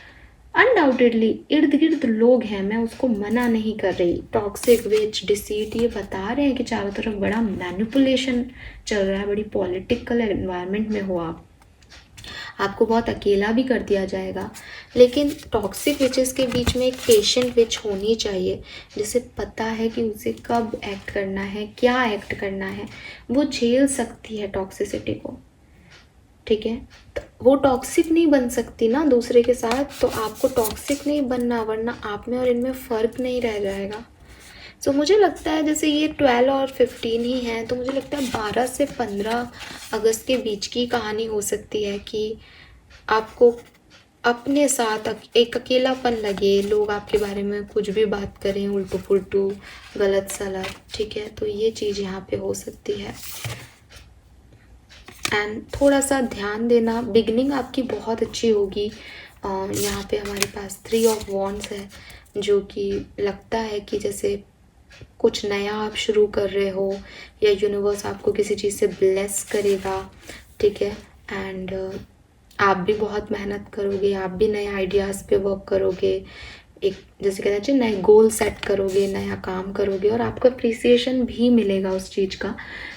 अनडाउटेडली इर्द गिर्द लोग हैं, मैं उसको मना नहीं कर रही, टॉक्सिक, विच, डिसीट, ये बता रहे हैं कि चारों तरफ बड़ा मैनिपुलेशन चल रहा है, बड़ी पॉलिटिकल एनवायरनमेंट में हो आप, आपको बहुत अकेला भी कर दिया जाएगा। लेकिन टॉक्सिक विचेस के बीच में एक पेशेंट विच होनी चाहिए जिसे पता है कि उसे कब एक्ट करना है, क्या एक्ट करना है, वो झेल सकती है टॉक्सिसिटी को, ठीक है। तो वो टॉक्सिक नहीं बन सकती ना दूसरे के साथ, तो आपको टॉक्सिक नहीं बनना, वरना आप में और इनमें फ़र्क नहीं रह जाएगा। सो मुझे लगता है जैसे ये 12 और 15 ही हैं, तो मुझे लगता है 12 से 15 अगस्त के बीच की कहानी हो सकती है कि आपको अपने साथ एक अकेलापन लगे, लोग आपके बारे में कुछ भी बात करें, उल्टू पुल्टू, गलत सलत, ठीक है। तो ये चीज़ यहाँ पे हो सकती है। एंड थोड़ा सा ध्यान देना, बिगनिंग आपकी बहुत अच्छी होगी। यहाँ पे हमारे पास 3 ऑफ वॉन्ड्स है, जो कि लगता है कि जैसे कुछ नया आप शुरू कर रहे हो, या यूनिवर्स आपको किसी चीज़ से ब्लेस करेगा, ठीक है। एंड आप भी बहुत मेहनत करोगे, आप भी नए आइडियाज़ पे वर्क करोगे, एक जैसे कहना चाहिए नए गोल सेट करोगे, नया काम करोगे, और आपको अप्रिसिएशन भी मिलेगा उस चीज़ का।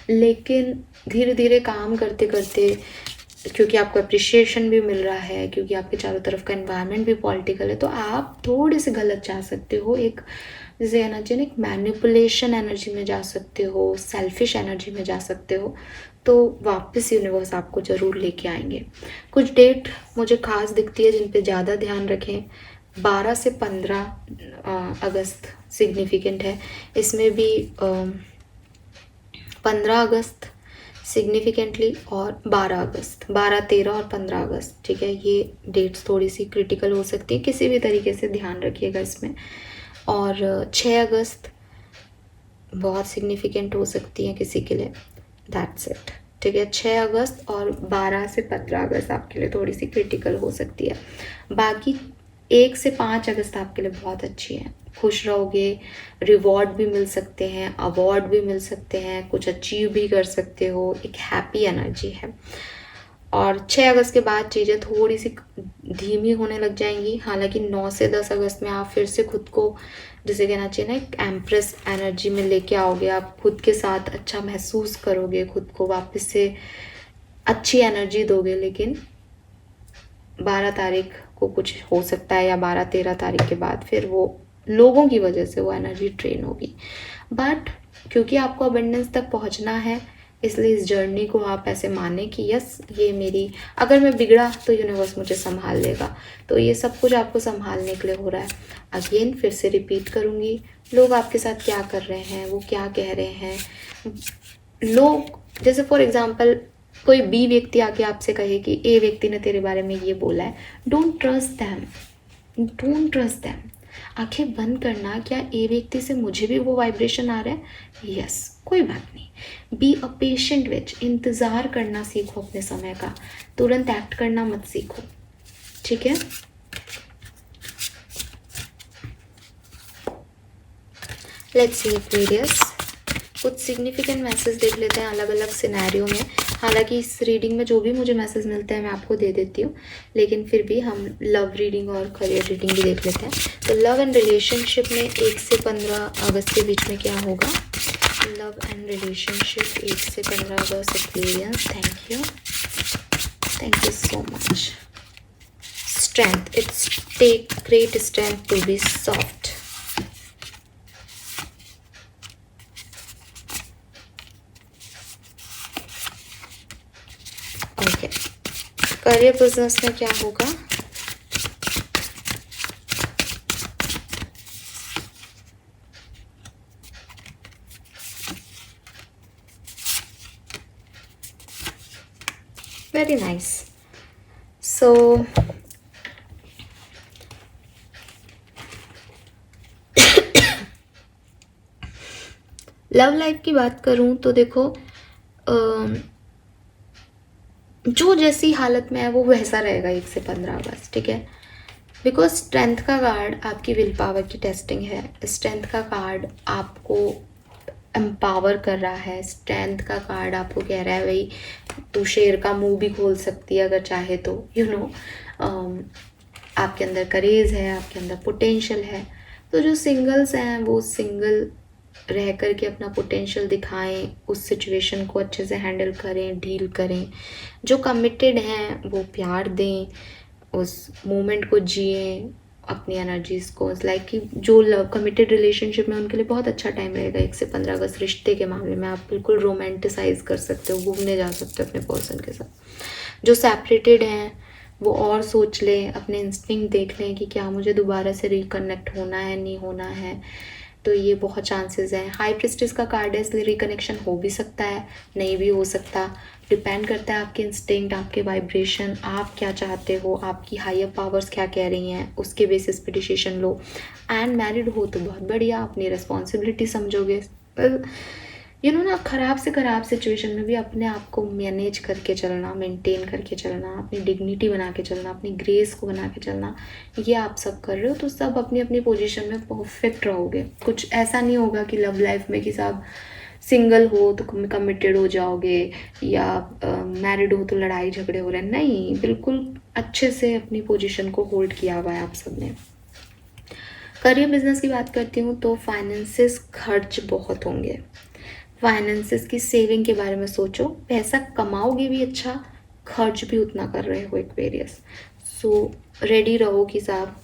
लेकिन धीरे धीरे काम करते करते, क्योंकि आपको अप्रिसिएशन भी मिल रहा है, क्योंकि आपके चारों तरफ का एनवायरनमेंट भी पॉलिटिकल है, तो आप थोड़े से गलत जा सकते हो, एक जैसे कहना चाहिए एक मैनिपुलेशन एनर्जी में जा सकते हो, सेल्फिश एनर्जी में जा सकते हो। तो वापस यूनिवर्स आपको ज़रूर लेके आएंगे। कुछ डेट मुझे खास दिखती है जिन पे ज़्यादा ध्यान रखें। 12 से 15 अगस्त सिग्निफिकेंट है, इसमें भी 15 अगस्त सिग्निफिकेंटली, और 12 अगस्त, 12, 13 और 15 अगस्त, ठीक है। ये डेट्स थोड़ी सी क्रिटिकल हो सकती है, किसी भी तरीके से ध्यान रखिएगा इसमें। और 6 अगस्त बहुत सिग्निफिकेंट हो सकती है किसी के लिए, दैट्स इट, ठीक है। 6 अगस्त और 12 से 15 अगस्त आपके लिए थोड़ी सी क्रिटिकल हो सकती है। बाकी 1 से 5 अगस्त आपके लिए बहुत अच्छी है, खुश रहोगे, रिवॉर्ड भी मिल सकते हैं, अवार्ड भी मिल सकते हैं, कुछ अचीव भी कर सकते हो, एक हैप्पी एनर्जी है। और 6 अगस्त के बाद चीज़ें थोड़ी सी धीमी होने लग जाएंगी। हालांकि 9 से 10 अगस्त में आप फिर से खुद को, जैसे कहना चाहिए ना, एक एम्प्रेस एनर्जी में लेके आओगे, आप खुद के साथ अच्छा महसूस करोगे, खुद को वापस से अच्छी एनर्जी दोगे। लेकिन 12 तारीख को कुछ हो सकता है, या 12-13 तारीख के बाद फिर वो लोगों की वजह से वो एनर्जी ड्रेन होगी। बट क्योंकि आपको अबंडेंस तक पहुंचना है, इसलिए इस जर्नी को आप ऐसे माने कि यस, ये मेरी, अगर मैं बिगड़ा तो यूनिवर्स मुझे संभाल लेगा। तो ये सब कुछ आपको संभालने के लिए हो रहा है। अगेन फिर से रिपीट करूँगी, लोग आपके साथ क्या कर रहे हैं, वो क्या कह रहे हैं, लोग जैसे फॉर एग्जांपल कोई बी व्यक्ति आके आपसे कहे कि ए व्यक्ति ने तेरे बारे में ये बोला है, don't trust them, don't trust them. आंखें बंद करना, क्या ए व्यक्ति से मुझे भी वो वाइब्रेशन आ रहा है, यस, कोई बात नहीं। बी अ पेशेंट विच, इंतज़ार करना सीखो अपने समय का, तुरंत एक्ट करना मत सीखो, ठीक है। लेट्स सी एक्वेरियस, कुछ सिग्निफिकेंट मैसेज देख लेते हैं अलग अलग सिनेरियो में। हालांकि इस रीडिंग में जो भी मुझे मैसेज मिलते हैं मैं आपको दे देती हूँ, लेकिन फिर भी हम लव रीडिंग और करियर रीडिंग भी देख लेते हैं। तो लव एंड रिलेशनशिप में 1 से 15 अगस्त के बीच में क्या होगा? लव एंड रिलेशनशिप 1 से 15 अगस्त experience. Thank you so much. Strength, it's take great strength to be soft. Okay, career business में क्या होगा? Very nice. So love life की बात करूं तो देखो, जो जैसी हालत में है वो वैसा रहेगा 1 से 15 अगस्त, ठीक है। बिकॉज स्ट्रेंथ का कार्ड आपकी विल पावर की टेस्टिंग है। स्ट्रेंथ का कार्ड आपको एम्पावर कर रहा है। स्ट्रेंथ का कार्ड आपको कह रहा है भाई तू शेर का मुंह भी खोल सकती है अगर चाहे तो, आपके अंदर करेज है, आपके अंदर पोटेंशियल है। तो जो सिंगल्स हैं वो सिंगल रह कर के अपना पोटेंशियल दिखाएं, उस सिचुएशन को अच्छे से हैंडल करें, डील करें। जो कमिटेड हैं वो प्यार दें, उस मोमेंट को जिएं, अपनी एनर्जीज़ को। लाइक कि जो लव कमिटेड रिलेशनशिप में उनके लिए बहुत अच्छा टाइम रहेगा 1 से 15 अगस्त। रिश्ते के मामले में आप बिल्कुल रोमांटिसाइज कर सकते हो, घूमने जा सकते हो अपने पर्सन के साथ। जो सेपरेटेड हैं वो और सोच लें, अपने इंस्टिंक्ट देख लें कि क्या मुझे दोबारा से रिकनेक्ट होना है, नहीं होना है। तो ये बहुत चांसेस हैं। हाई प्रिस्टेस का कार्ड है, इसलिए रिकनेक्शन हो भी सकता है, नहीं भी हो सकता। डिपेंड करता है आपके इंस्टिंक्ट, आपके वाइब्रेशन, आप क्या चाहते हो, आपकी हायर पावर्स क्या कह रही हैं, उसके बेसिस पे डिसीजन लो। एंड मैरिड हो तो बहुत बढ़िया, अपनी रिस्पॉन्सिबिलिटी समझोगे। ना ख़राब से ख़राब सिचुएशन में भी अपने आप को मैनेज करके चलना, मेंटेन करके चलना, अपनी डिग्निटी बना के चलना, अपनी ग्रेस को बना के चलना, ये आप सब कर रहे हो तो सब अपनी अपनी पोजीशन में परफेक्ट रहोगे। कुछ ऐसा नहीं होगा कि लव लाइफ में कि साहब सिंगल हो तो कमिटेड हो जाओगे या मैरिड हो तो लड़ाई झगड़े हो रहे हैं। नहीं, बिल्कुल अच्छे से अपनी पोजीशन को होल्ड किया हुआ है आप सब ने। करियर बिजनेस की बात करती हूँ तो फाइनेंसेस खर्च बहुत होंगे। फाइनेंसेस की सेविंग के बारे में सोचो, पैसा कमाओगे भी अच्छा, खर्च भी उतना कर रहे हो एक्वेरियस। सो रेडी रहो कि साहब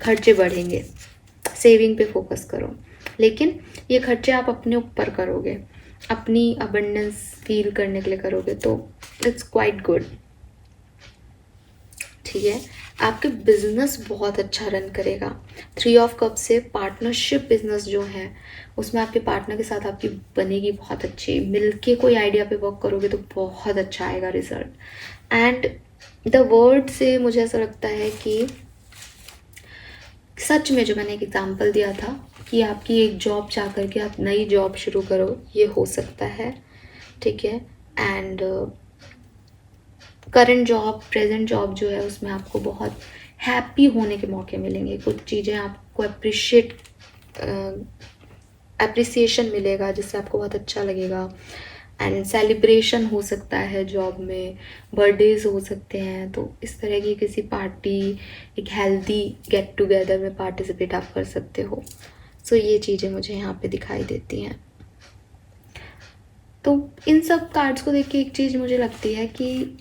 खर्चे बढ़ेंगे, सेविंग पे फोकस करो। लेकिन ये खर्चे आप अपने ऊपर करोगे, अपनी अबंडेंस फील करने के लिए करोगे, तो इट्स क्वाइट गुड, ठीक है। आपके बिजनेस बहुत अच्छा रन करेगा। 3 ऑफ कप से पार्टनरशिप बिजनेस जो है उसमें आपके पार्टनर के साथ आपकी बनेगी बहुत अच्छी। मिलके कोई आइडिया पे वर्क करोगे तो बहुत अच्छा आएगा रिजल्ट। एंड द वर्ड से मुझे ऐसा लगता है कि सच में जो मैंने एक एग्जांपल दिया था कि आपकी एक जॉब चाह करके आप नई जॉब शुरू करो, ये हो सकता है, ठीक है। And current job, present job जो है उसमें आपको बहुत हैप्पी होने के मौके मिलेंगे। कुछ चीज़ें आपको एप्रिसिएशन मिलेगा जिससे आपको बहुत अच्छा लगेगा। एंड सेलिब्रेशन हो सकता है जॉब में, बर्थडेज हो सकते हैं। तो इस तरह की किसी पार्टी, एक हेल्दी गेट टुगेदर में पार्टिसिपेट आप कर सकते हो। सो ये चीज़ें मुझे यहाँ पे दिखाई देती हैं। तो इन सब कार्ड्स को देख के एक चीज़ मुझे लगती है कि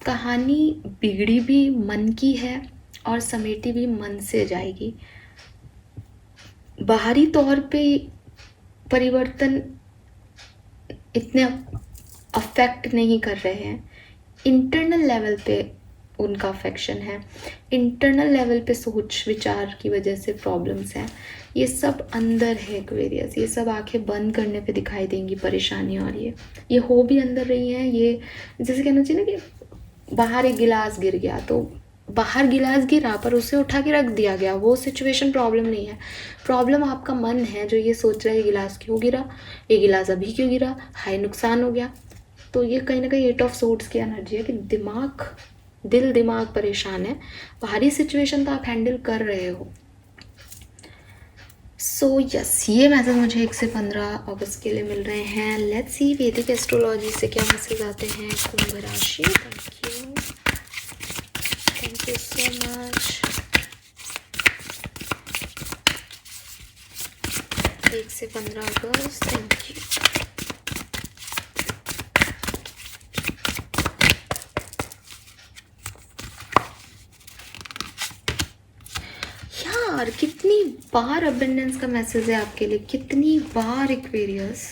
कहानी बिगड़ी भी मन की है और समेटी भी मन से जाएगी। बाहरी तौर पे परिवर्तन इतने अफेक्ट नहीं कर रहे हैं, इंटरनल लेवल पे उनका अफेक्शन है। इंटरनल लेवल पे सोच विचार की वजह से प्रॉब्लम्स हैं। ये सब अंदर है एक्वेरियस, ये सब आंखें बंद करने पे दिखाई देंगी परेशानी। और ये हो भी अंदर रही हैं। ये जैसे कहना चाहिए ना कि बाहर एक गिलास गिर गया, तो बाहर गिलास गिरा पर उसे उठा के रख दिया गया, वो सिचुएशन प्रॉब्लम नहीं है। प्रॉब्लम आपका मन है जो ये सोच रहा है गिलास क्यों गिरा, ये गिलास अभी क्यों गिरा, हाई नुकसान हो गया। तो ये कहीं ना कहीं 8 ऑफ सोर्ड्स की एनर्जी है कि दिल दिमाग परेशान है। बाहरी सिचुएशन तो आप हैंडल कर रहे हो, सो यस, ये मैसेज मुझे 1 से 15 अगस्त के लिए मिल रहे हैं. लेट्स सी वैदिक एस्ट्रोलॉजी से क्या मैसेज आते हैं. कुंभ राशि, थैंक यू सो मच. 1 से 15 अगस्त, थैंक यू. यार कितनी बार अबंडेंस का मैसेज है आपके लिए, कितनी बार Aquarius.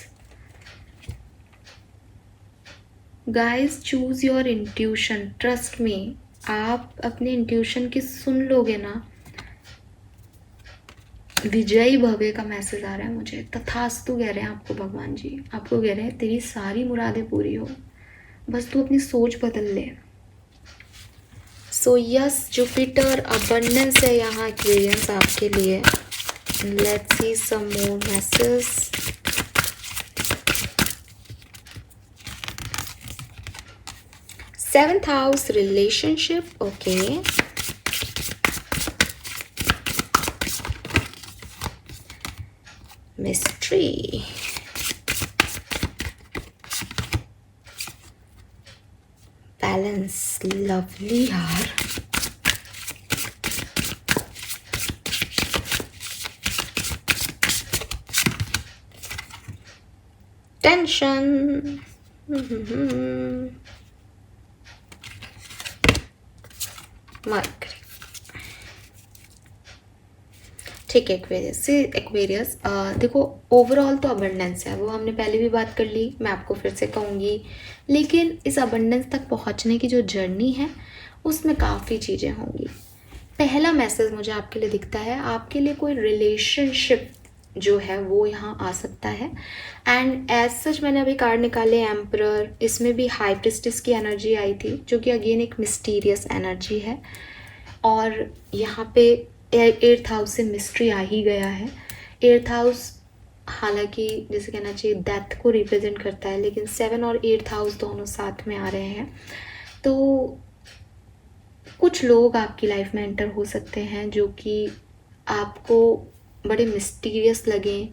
Guys choose your intuition, trust me. आप अपने इंट्यूशन की सुन लोगे ना. विजयी भव्य का मैसेज आ रहा है मुझे. तथास्तु कह रहे हैं आपको भगवान जी. आपको कह रहे हैं तेरी सारी मुरादें पूरी हो, बस तू अपनी सोच बदल ले. सो यस जुपिटर अबंडेंस है यहाँ एक्वेरियंस आपके लिए. Let's see some more message. Seventh house relationship, okay. Mystery, balance, lovely यार. टेंशन. मरकरी. ठीक है एक्वेरियस, देखो ओवरऑल तो अबंडेंस है, वो हमने पहले भी बात कर ली, मैं आपको फिर से कहूँगी. लेकिन इस अबंडेंस तक पहुँचने की जो जर्नी है उसमें काफ़ी चीज़ें होंगी. पहला मैसेज मुझे आपके लिए दिखता है, आपके लिए कोई रिलेशनशिप जो है वो यहाँ आ सकता है. एंड एज सच मैंने अभी कार्ड निकाले एम्परर, इसमें भी हाई प्रिस्टेस की एनर्जी आई थी जो कि अगेन एक मिस्टीरियस एनर्जी है. और यहाँ पे 8th हाउस से मिस्ट्री आ ही गया है. 8th हाउस हालांकि जैसे कहना चाहिए डेथ को रिप्रेजेंट करता है, लेकिन 7 और 8th हाउस दोनों साथ में आ रहे हैं. तो कुछ लोग आपकी लाइफ में एंटर हो सकते हैं जो कि आपको बड़े मिस्टीरियस लगें.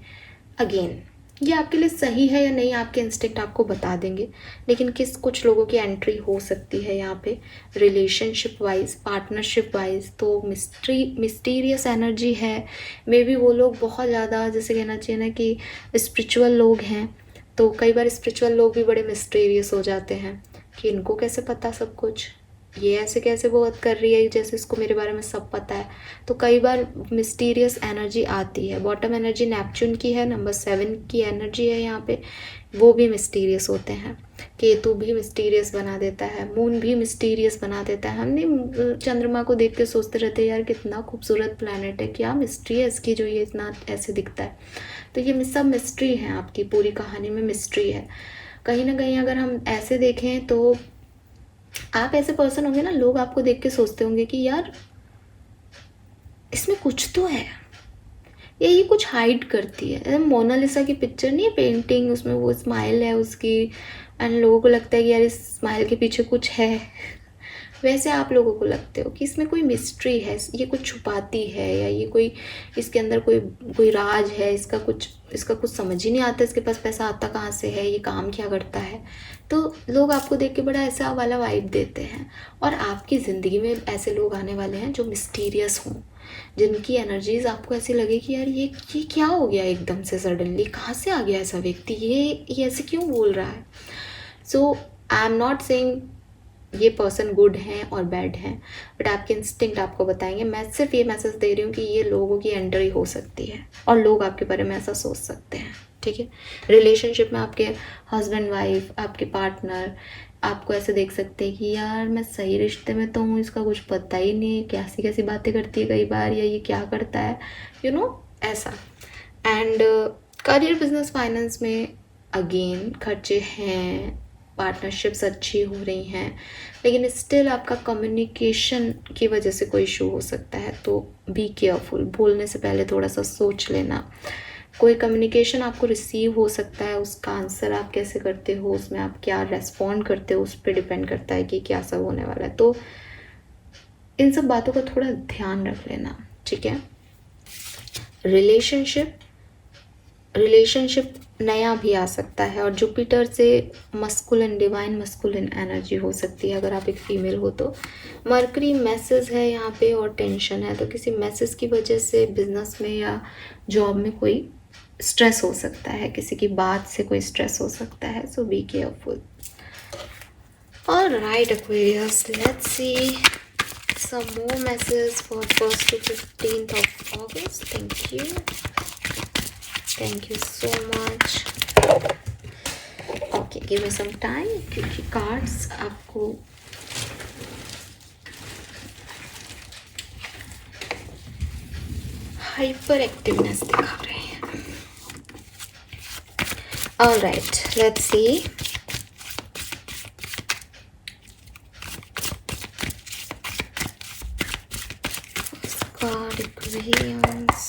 अगेन ये आपके लिए सही है या नहीं आपके इंस्टिंक्ट आपको बता देंगे, लेकिन कुछ लोगों की एंट्री हो सकती है यहाँ पे रिलेशनशिप वाइज, पार्टनरशिप वाइज. तो मिस्टीरियस एनर्जी है. मे बी वो लोग बहुत ज़्यादा जैसे कहना चाहिए ना कि स्पिरिचुअल लोग हैं. तो कई बार स्पिरिचुअल लोग भी बड़े मिस्टीरियस हो जाते हैं कि इनको कैसे पता सब कुछ, ये ऐसे कैसे बात कर रही है जैसे इसको मेरे बारे में सब पता है. तो कई बार मिस्टीरियस एनर्जी आती है. बॉटम एनर्जी नेपच्यून की है, नंबर 7 की एनर्जी है यहाँ पे. वो भी मिस्टीरियस होते हैं. केतु भी मिस्टीरियस बना देता है, मून भी मिस्टीरियस बना देता है. हमने चंद्रमा को देख के सोचते रहते हैं यार कितना खूबसूरत प्लैनेट है, क्या मिस्ट्री है इसकी जो ये इतना ऐसे दिखता है. तो ये सब मिस्ट्री है, आपकी पूरी कहानी में मिस्ट्री है. कहीं ना कहीं अगर हम ऐसे देखें तो आप ऐसे पर्सन होंगे ना, लोग आपको देख के सोचते होंगे कि यार इसमें कुछ तो है, ये कुछ हाइड करती है. मोनालिसा की पिक्चर नहीं है, पेंटिंग, उसमें वो स्माइल है उसकी, एंड लोगों को लगता है कि यार इस स्माइल के पीछे कुछ है. वैसे आप लोगों को लगते हो कि इसमें कोई मिस्ट्री है, ये कुछ छुपाती है, या ये कोई इसके अंदर कोई राज है, इसका कुछ समझ ही नहीं आता, इसके पास पैसा आता कहाँ से है, ये काम क्या करता है. तो लोग आपको देख के बड़ा ऐसा वाला वाइब देते हैं. और आपकी ज़िंदगी में ऐसे लोग आने वाले हैं जो मिस्टीरियस हों, जिनकी एनर्जीज आपको ऐसी लगे कि यार ये क्या हो गया एकदम से, सडनली कहाँ से आ गया ऐसा व्यक्ति, ये ऐसे क्यों बोल रहा है. सो आई एम नॉट सेइंग ये पर्सन गुड हैं और बैड हैं, बट आपके इंस्टिंक्ट आपको बताएंगे. मैं सिर्फ ये मैसेज दे रही हूँ कि ये लोगों की एंट्री हो सकती है और लोग आपके बारे में ऐसा सोच सकते हैं. ठीक है, रिलेशनशिप में आपके हस्बैंड वाइफ, आपके पार्टनर आपको ऐसे देख सकते हैं कि यार मैं सही रिश्ते में तो हूँ, इसका कुछ पता ही नहीं है, कैसी कैसी बातें करती है कई बार, या ये क्या करता है, ऐसा. एंड करियर, बिजनेस, फाइनेंस में अगेन खर्चे हैं, पार्टनरशिप्स अच्छी हो रही हैं, लेकिन स्टिल आपका कम्युनिकेशन की वजह से कोई इशू हो सकता है. तो बी केयरफुल, बोलने से पहले थोड़ा सा सोच लेना. कोई कम्युनिकेशन आपको रिसीव हो सकता है, उसका आंसर आप कैसे करते हो, उसमें आप क्या रेस्पॉन्ड करते हो, उस पर डिपेंड करता है कि क्या सब होने वाला है. तो इन सब बातों का थोड़ा ध्यान रख लेना. ठीक है, रिलेशनशिप नया भी आ सकता है। और जुपिटर से मस्कुलिन, डिवाइन मस्कुलिन एनर्जी हो सकती है अगर आप एक फीमेल हो तो। मरकरी मैसेज है यहाँ पे और टेंशन है, तो किसी मैसेज की वजह से बिजनेस में या जॉब में कोई स्ट्रेस हो सकता है, किसी की बात से कोई स्ट्रेस हो सकता है, so be careful. Alright, Aquarius, let's see some more messages for 1st to 15th of August. Thank you. Thank you so much. Okay, give me some time क्योंकि cards आपको हाइपर एक्टिवनेस दिखा रहे हैं। Alright, let's see. Aquarians.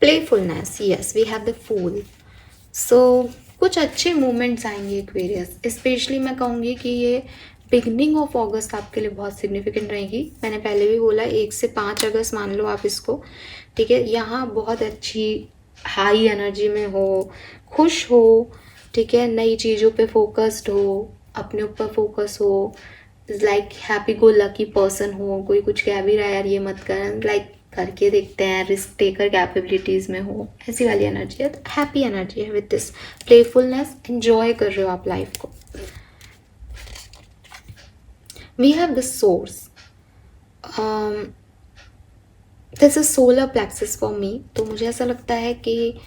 Playfulness, yes, we have the Fool. So कुछ अच्छे moments आएंगे Aquarius. Specially मैं कहूँगी कि ये बिगनिंग ऑफ अगस्त आपके लिए बहुत सिग्निफिकेंट रहेगी। मैंने पहले भी बोला 1 से 5 अगस्त मान लो आप इसको, ठीक है। यहाँ बहुत अच्छी हाई एनर्जी में हो, खुश हो, ठीक है, नई चीज़ों पे फोकस्ड हो, अपने ऊपर फोकस हो, like happy go lucky person हो। कोई कुछ कह भी रहा है यार ये मत कर, लाइक करके देखते हैं, रिस्क टेकर कैपेबिलिटीज़ में हो, ऐसी वाली एनर्जी है। तो हैप्पी एनर्जी है विद दिस प्लेफुलनेस, एंजॉय कर रहे हो आप लाइफ को। We have the source, this is solar plexus for me. तो मुझे ऐसा लगता है कि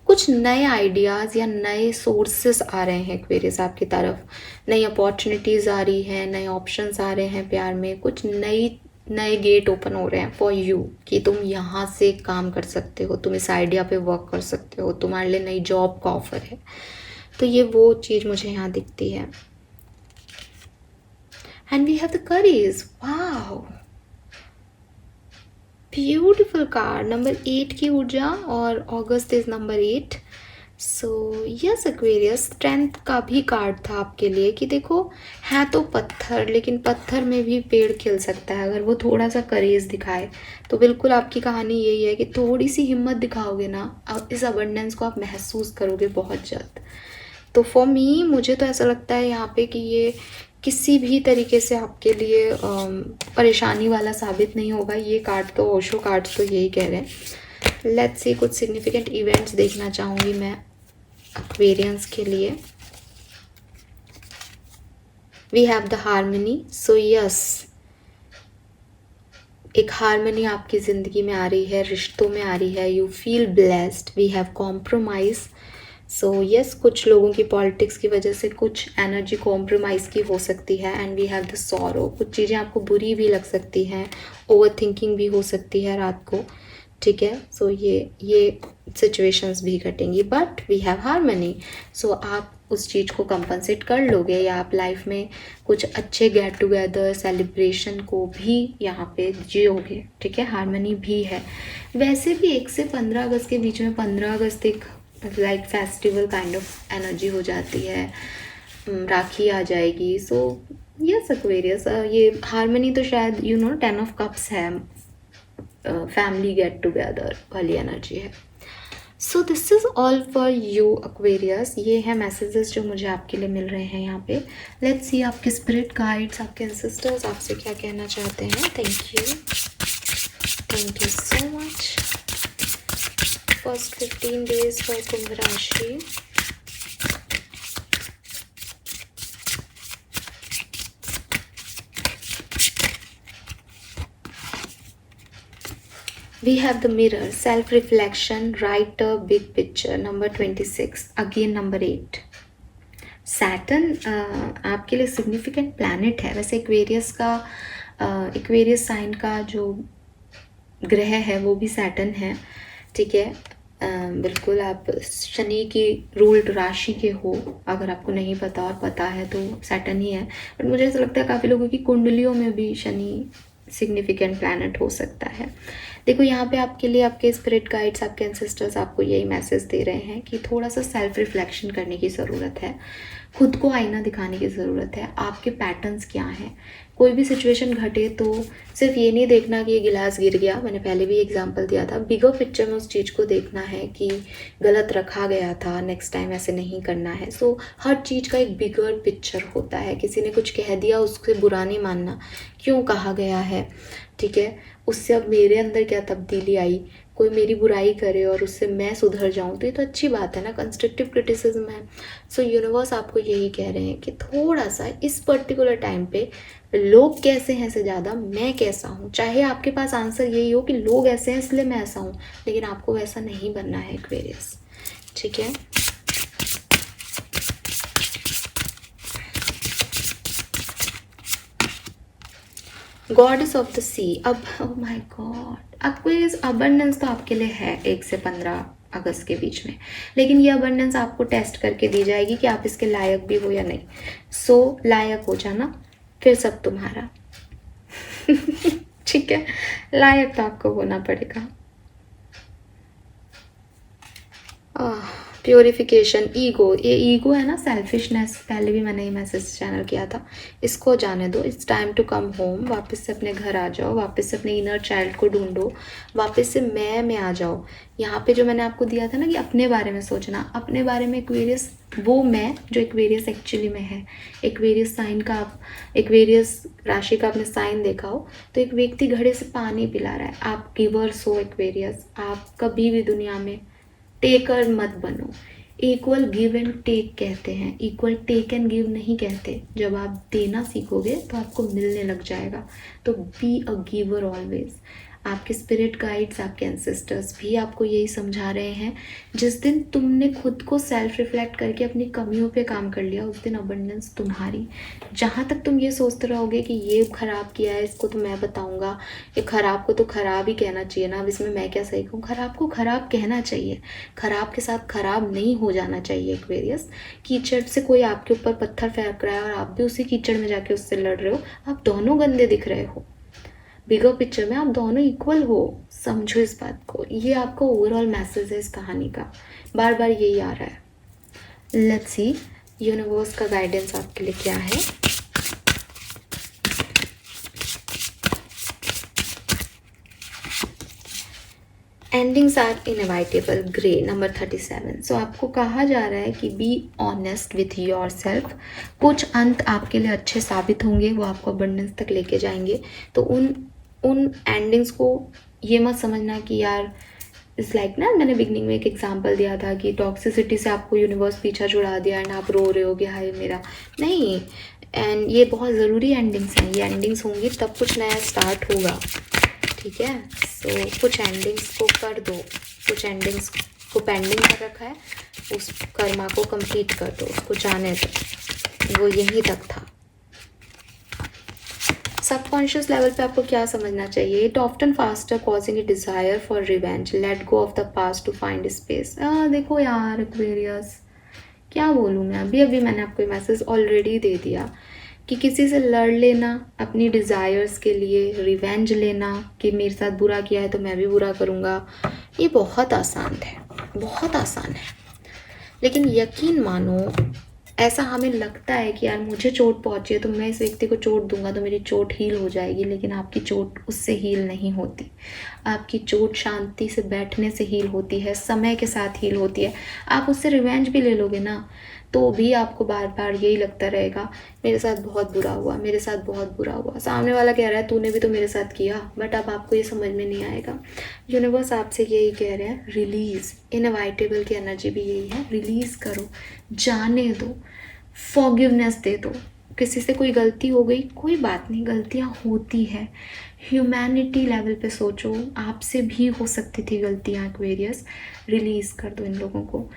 कुछ नए आइडियाज़ या नए सोर्सेस आ रहे हैं एक्वेरियस आपकी तरफ, नई अपॉर्चुनिटीज़ आ रही हैं, नए ऑप्शंस आ रहे हैं प्यार में, कुछ नए गेट ओपन हो रहे हैं फॉर यू कि तुम यहाँ से काम कर सकते हो, तुम इस आइडिया पे वर्क कर सकते हो, तुम्हारे लिए नई जॉब का ऑफर है। तो ये वो चीज़ मुझे यहाँ दिखती है। And we have the courage, wow beautiful card, number 8 की ऊर्जा, और August is number 8। So yes Aquarius, strength का भी कार्ड था आपके लिए कि देखो है तो पत्थर, लेकिन पत्थर में भी पेड़ खिल सकता है अगर वो थोड़ा सा करेज दिखाए। तो बिल्कुल आपकी कहानी यही है कि थोड़ी सी हिम्मत दिखाओगे ना, अब इस अबंडेंस को आप महसूस करोगे बहुत जल्द। तो फॉर मी, मुझे तो ऐसा लगता है यहाँ पे कि ये किसी भी तरीके से आपके लिए परेशानी वाला साबित नहीं होगा। ये कार्ड तो, ओशो कार्ड तो यही कह रहे हैं। लेट्स सी, कुछ सिग्निफिकेंट इवेंट्स देखना चाहूँगी मैं एक्वेरियंस के लिए। We have the harmony, so yes, एक हार्मनी आपकी ज़िंदगी में आ रही है, रिश्तों में आ रही है। You feel blessed. We have compromise, so yes, कुछ लोगों की पॉलिटिक्स की वजह से कुछ एनर्जी कॉम्प्रोमाइज़ की हो सकती है। And we have the sorrow, कुछ चीज़ें आपको बुरी भी लग सकती हैं, ओवर थिंकिंग भी हो सकती है रात को, ठीक है। सो ये सिचुएशंस भी घटेंगी, बट वी हैव हार्मनी। सो आप उस चीज़ को कंपनसेट कर लोगे, या आप लाइफ में कुछ अच्छे गेट टुगेदर सेलिब्रेशन को भी यहाँ पे जियोगे, ठीक है। हार्मनी भी है। वैसे भी 1 से 15 अगस्त के बीच में, 15 अगस्त एक like festival kind of energy हो जाती है, राखी आ जाएगी। सो यस एक्वेरियस, ये हार्मनी तो शायद 10 ऑफ कप्स है, फैमिली गेट टुगेदर वाली एनर्जी है। So this is all for you Aquarius. ये है मैसेजेस जो मुझे आपके लिए मिल रहे हैं यहाँ पे। लेट्स सी आपके स्पिरिट गाइड्स, आपके एंसेस्टर्स आपसे क्या कहना चाहते हैं। Thank you so much. First 15 days for Kumbh rashi. We have the mirror, self-reflection, write a big picture, number 26, again number 8. Saturn आपके लिए सिग्निफिकेंट प्लैनेट है। वैसे एक्वेरियस का, एक्वेरियस साइन का जो ग्रह है वो भी सैटर्न है, ठीक है। बिल्कुल आप शनि की रूल्ड राशि के हो, अगर आपको नहीं पता और पता है तो सैटर्न ही है। बट मुझे ऐसा लगता है काफ़ी लोगों की कुंडलियों में भी शनि सिग्निफिकेंट प्लैनेट हो सकता है। देखो यहाँ पे आपके लिए आपके स्पिरिट गाइड्स, आपके एंसेस्टर्स आपको यही मैसेज दे रहे हैं कि थोड़ा सा सेल्फ रिफ्लेक्शन करने की ज़रूरत है, खुद को आईना दिखाने की ज़रूरत है। आपके पैटर्न्स क्या हैं? कोई भी सिचुएशन घटे तो सिर्फ ये नहीं देखना कि ये गिलास गिर गया, मैंने पहले भी एग्जांपल दिया था। बिगर पिक्चर में उस चीज़ को देखना है कि गलत रखा गया था, नेक्स्ट टाइम ऐसे नहीं करना है। सो हर चीज़ का एक बिगर पिक्चर होता है। किसी ने कुछ कह दिया उससे बुरा नहीं मानना, क्यों कहा गया है, ठीक है, उससे अब मेरे अंदर क्या तब्दीली आई, कोई मेरी बुराई करे और उससे मैं सुधर जाऊं तो ये तो अच्छी बात है ना, कंस्ट्रक्टिव क्रिटिसिज्म है। सो यूनिवर्स आपको यही कह रहे हैं कि थोड़ा सा इस पर्टिकुलर टाइम पे लोग कैसे हैं से ज़्यादा मैं कैसा हूँ। चाहे आपके पास आंसर यही हो कि लोग ऐसे हैं इसलिए मैं ऐसा हूँ, लेकिन आपको वैसा नहीं बनना है एक्वेरियस, ठीक है। गॉडेस ऑफ द सी। अब ओह माय गॉड, आपको ये अबंडेंस तो आपके लिए है 1 से 15 अगस्त के बीच में, लेकिन ये अबंडेंस आपको टेस्ट करके दी जाएगी कि आप इसके लायक भी हो या नहीं। सो लायक हो जाना, फिर सब तुम्हारा ठीक है, लायक तो आपको होना पड़ेगा। प्योरिफिकेशन, ईगो, ये ईगो है ना, सेल्फिशनेस, पहले भी मैंने ये मैसेज चैनल किया था, इसको जाने दो। It's time to come home, वापस से अपने घर आ जाओ, वापस से अपने इनर चाइल्ड को ढूंढो, वापस से मैं में आ जाओ। यहाँ पे जो मैंने आपको दिया था ना कि अपने बारे में सोचना, अपने बारे में एक्वेरियस, वो मैं जो एक्वेरियस एक्चुअली में है। एक्वेरियस साइन का, आप एक्वेरियस राशि का आपने साइन देखा हो तो एक व्यक्ति घड़े से पानी पिला रहा है, आप गिवर्स हो एक्वेरियस। आप कभी भी दुनिया में टेकर मत बनो। इक्वल गिव एंड टेक कहते हैं, इक्वल टेक एंड गिव नहीं कहते। जब आप देना सीखोगे तो आपको मिलने लग जाएगा। तो बी अ गिवर ऑलवेज। आपके स्पिरिट गाइड्स, आपके एंसेस्टर्स भी आपको यही समझा रहे हैं। जिस दिन तुमने खुद को सेल्फ रिफ्लेक्ट करके अपनी कमियों पे काम कर लिया, उस दिन अबंडेंस तुम्हारी। जहाँ तक तुम ये सोचते रहोगे कि ये खराब किया है, इसको तो मैं बताऊंगा, ये खराब को तो खराब ही कहना चाहिए ना, अब इसमें मैं क्या सही कहूँ। खराब को खराब कहना चाहिए, खराब के साथ खराब नहीं हो जाना चाहिए एक्वेरियस। कीचड़ से कोई आपके ऊपर पत्थर फेंक रहा है और आप भी उसी कीचड़ में जाके उससे लड़ रहे हो, आप दोनों गंदे दिख रहे हो। बिगर पिक्चर में आप दोनों इक्वल हो, समझो इस बात को। ये आपका ओवरऑल मैसेज है इस कहानी का, बार बार यही आ रहा है। लेट्स सी यूनिवर्स का गाइडेंस आपके लिए क्या है। Endings are inevitable, grey number 37। So आपको कहा जा रहा है कि be honest with your self. कुछ अंत आपके लिए अच्छे साबित होंगे, वो आपको अबंडेंस तक लेके जाएंगे। तो उन एंडिंग्स को ये मत समझना कि यार इस लाइक ना, मैंने बिगनिंग में एक एग्जांपल दिया था कि टॉक्सिसिटी से आपको यूनिवर्स पीछा छुड़ा दिया एंड आप रो रहे हो कि हाय मेरा, नहीं। एंड ये बहुत ज़रूरी एंडिंग्स हैं, ये एंडिंग्स होंगी तब कुछ नया स्टार्ट होगा, ठीक है। सो कुछ एंडिंग्स को कर दो, कुछ एंडिंग्स को पेंडिंग कर रखा है, उस कर्मा को कंप्लीट कर दो, उसको जाने दो, वो यहीं तक था। सबकॉन्शियस लेवल पे आपको क्या समझना चाहिए। It often foster causing a desire for revenge, let go of the past to find space. देखो यार एक्वेरियस, क्या बोलूँ मैं, अभी अभी मैंने आपको मैसेज ऑलरेडी दे दिया कि किसी से लड़ लेना अपनी डिज़ायर्स के लिए, रिवेंज लेना कि मेरे साथ बुरा किया है तो मैं भी बुरा करूँगा, ये बहुत आसान है, बहुत आसान है। लेकिन यकीन मानो, ऐसा हमें लगता है कि यार मुझे चोट पहुंची है तो मैं इस व्यक्ति को चोट दूंगा तो मेरी चोट हील हो जाएगी, लेकिन आपकी चोट उससे हील नहीं होती। आपकी चोट शांति से बैठने से हील होती है, समय के साथ हील होती है। आप उससे रिवेंज भी ले लोगे ना तो भी आपको बार बार यही लगता रहेगा मेरे साथ बहुत बुरा हुआ, मेरे साथ बहुत बुरा हुआ। सामने वाला कह रहा है तूने भी तो मेरे साथ किया, बट अब आपको ये समझ में नहीं आएगा। यूनिवर्स आपसे यही कह रहे हैं, रिलीज़। इनएविटेबल की एनर्जी भी यही है, रिलीज़ करो, जाने दो, फॉरगिवनेस दे दो। किसी से कोई गलती हो गई, कोई बात नहीं, गलतियाँ होती है। ह्यूमैनिटी लेवल पे सोचो, आपसे भी हो सकती थी गलतियाँ एक्वेरियस। रिलीज़ कर दो इन लोगों को,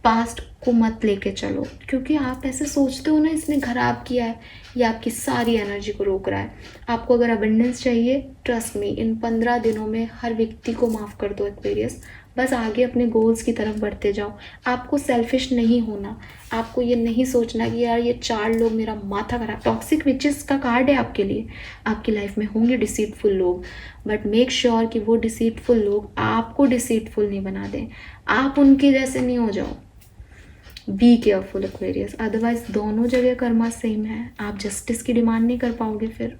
पास्ट को मत लेके चलो, क्योंकि आप ऐसे सोचते हो ना इसने ख़राब किया है, ये आपकी सारी एनर्जी को रोक रहा है। आपको अगर अबंडेंस चाहिए, ट्रस्ट मी, इन 15 दिनों में हर व्यक्ति को माफ़ कर दो एक्वेरियस, बस आगे अपने गोल्स की तरफ बढ़ते जाओ। आपको सेल्फिश नहीं होना, आपको ये नहीं सोचना कि यार ये 4 लोग मेरा माथा खराब। टॉक्सिक विचेस का कार्ड है आपके लिए, आपकी लाइफ में होंगे डिसीटफुल लोग, बट मेक श्योर कि वो डिसीटफुल लोग आपको डिसीटफुल नहीं बना दें, आप उनके जैसे नहीं हो जाओ। बी केयरफुल एक्वेरियस, अदरवाइज दोनों जगह कर्मा सेम है, आप जस्टिस की डिमांड नहीं कर पाओगे फिर,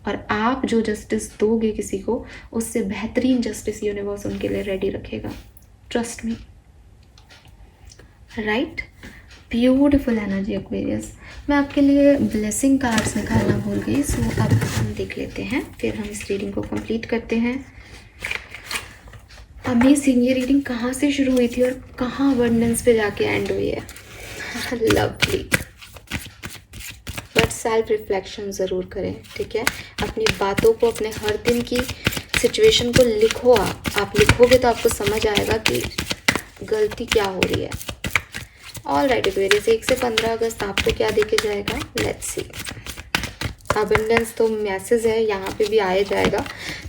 और आप जो जस्टिस दोगे किसी को, उससे बेहतरीन जस्टिस यूनिवर्स उनके लिए रेडी रखेगा, trust me, right. Beautiful energy Aquarius. मैं आपके लिए ब्लेसिंग कार्ड्स निकालना भूल गई, सो अब हम देख लेते हैं, फिर हम इस रीडिंग को कंप्लीट करते हैं। अमेजिंग, ये रीडिंग कहाँ से शुरू हुई थी और कहाँ अबंडेंस पे जाके एंड हुई है। लवली। बट सेल्फ रिफ्लेक्शन ज़रूर करें, ठीक है। अपनी बातों को, अपने हर दिन की सिचुएशन को लिखो। आप लिखोगे तो आपको समझ आएगा कि गलती क्या हो रही है। ऑल राइट एक्वेरियस, 1 से 15 अगस्त आपको क्या देके जाएगा, लेट्स सी। अबंडेंस तो मैसेज है, यहाँ पे भी आया जाएगा,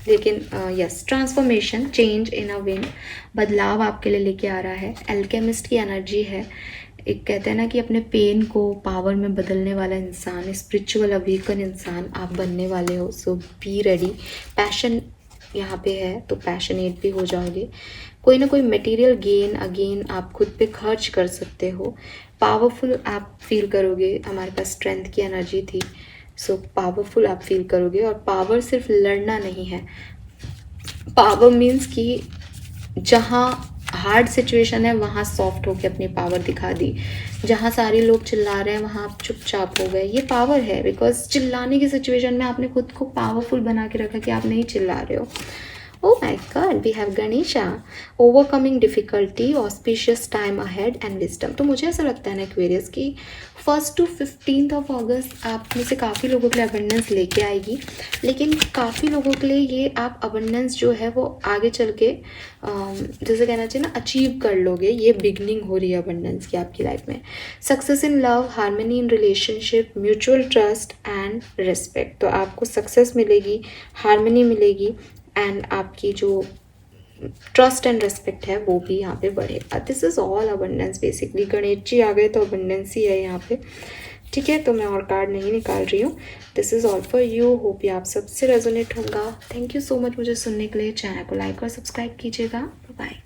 लेकिन yes, transformation, change in a wind, बदलाव आपके लिए लेके आ रहा है। एल्केमिस्ट की एनर्जी है। एक कहते हैं ना कि अपने पेन को पावर में बदलने वाला इंसान, स्पिरिचुअल अवेकन इंसान आप बनने वाले हो, सो बी रेडी। पैशन यहाँ पे है तो पैशनेट भी हो जाओगे। कोई ना कोई मटेरियल गेन अगेन आप खुद पे खर्च कर सकते हो। पावरफुल आप फील करोगे, हमारे पास स्ट्रेंथ की एनर्जी थी, सो पावरफुल आप फील करोगे। और पावर सिर्फ लड़ना नहीं है, पावर मीन्स कि जहाँ हार्ड सिचुएशन है वहाँ सॉफ्ट होके अपनी पावर दिखा दी, जहाँ सारे लोग चिल्ला रहे हैं वहाँ आप चुपचाप हो गए, ये पावर है। बिकॉज चिल्लाने की सिचुएशन में आपने खुद को पावरफुल बना के रखा कि आप नहीं चिल्ला रहे हो। Oh my God, we have Ganesha, overcoming difficulty, auspicious time ahead and wisdom। तो मुझे ऐसा लगता है ना एक्वेरियस कि 1 to 15 अगस्त आप में से काफ़ी लोगों के लिए अबंडेंस लेके आएगी, लेकिन काफ़ी लोगों के लिए ये आप अबंडेंस जो है वो आगे चल के जैसे कहना चाहिए ना, अचीव कर लोगे। ये बिगनिंग हो रही है अबंडेंस की आपकी लाइफ में। Success in love, harmony in relationship, mutual trust and respect. तो आपको सक्सेस मिलेगी, हार्मनी मिलेगी, एंड आपकी जो ट्रस्ट एंड रेस्पेक्ट है वो भी यहाँ पे बढ़ेगा। This is all abundance basically. Ganesh ji आ गए तो अबंडेंस ही है यहाँ पे, ठीक है। तो मैं और कार्ड नहीं निकाल रही हूँ। This is all for you. Hope ये आप सबसे रेजोनेट होगा। थैंक यू सो मच मुझे सुनने के लिए। चैनल को लाइक और सब्सक्राइब कीजिएगा। बाय।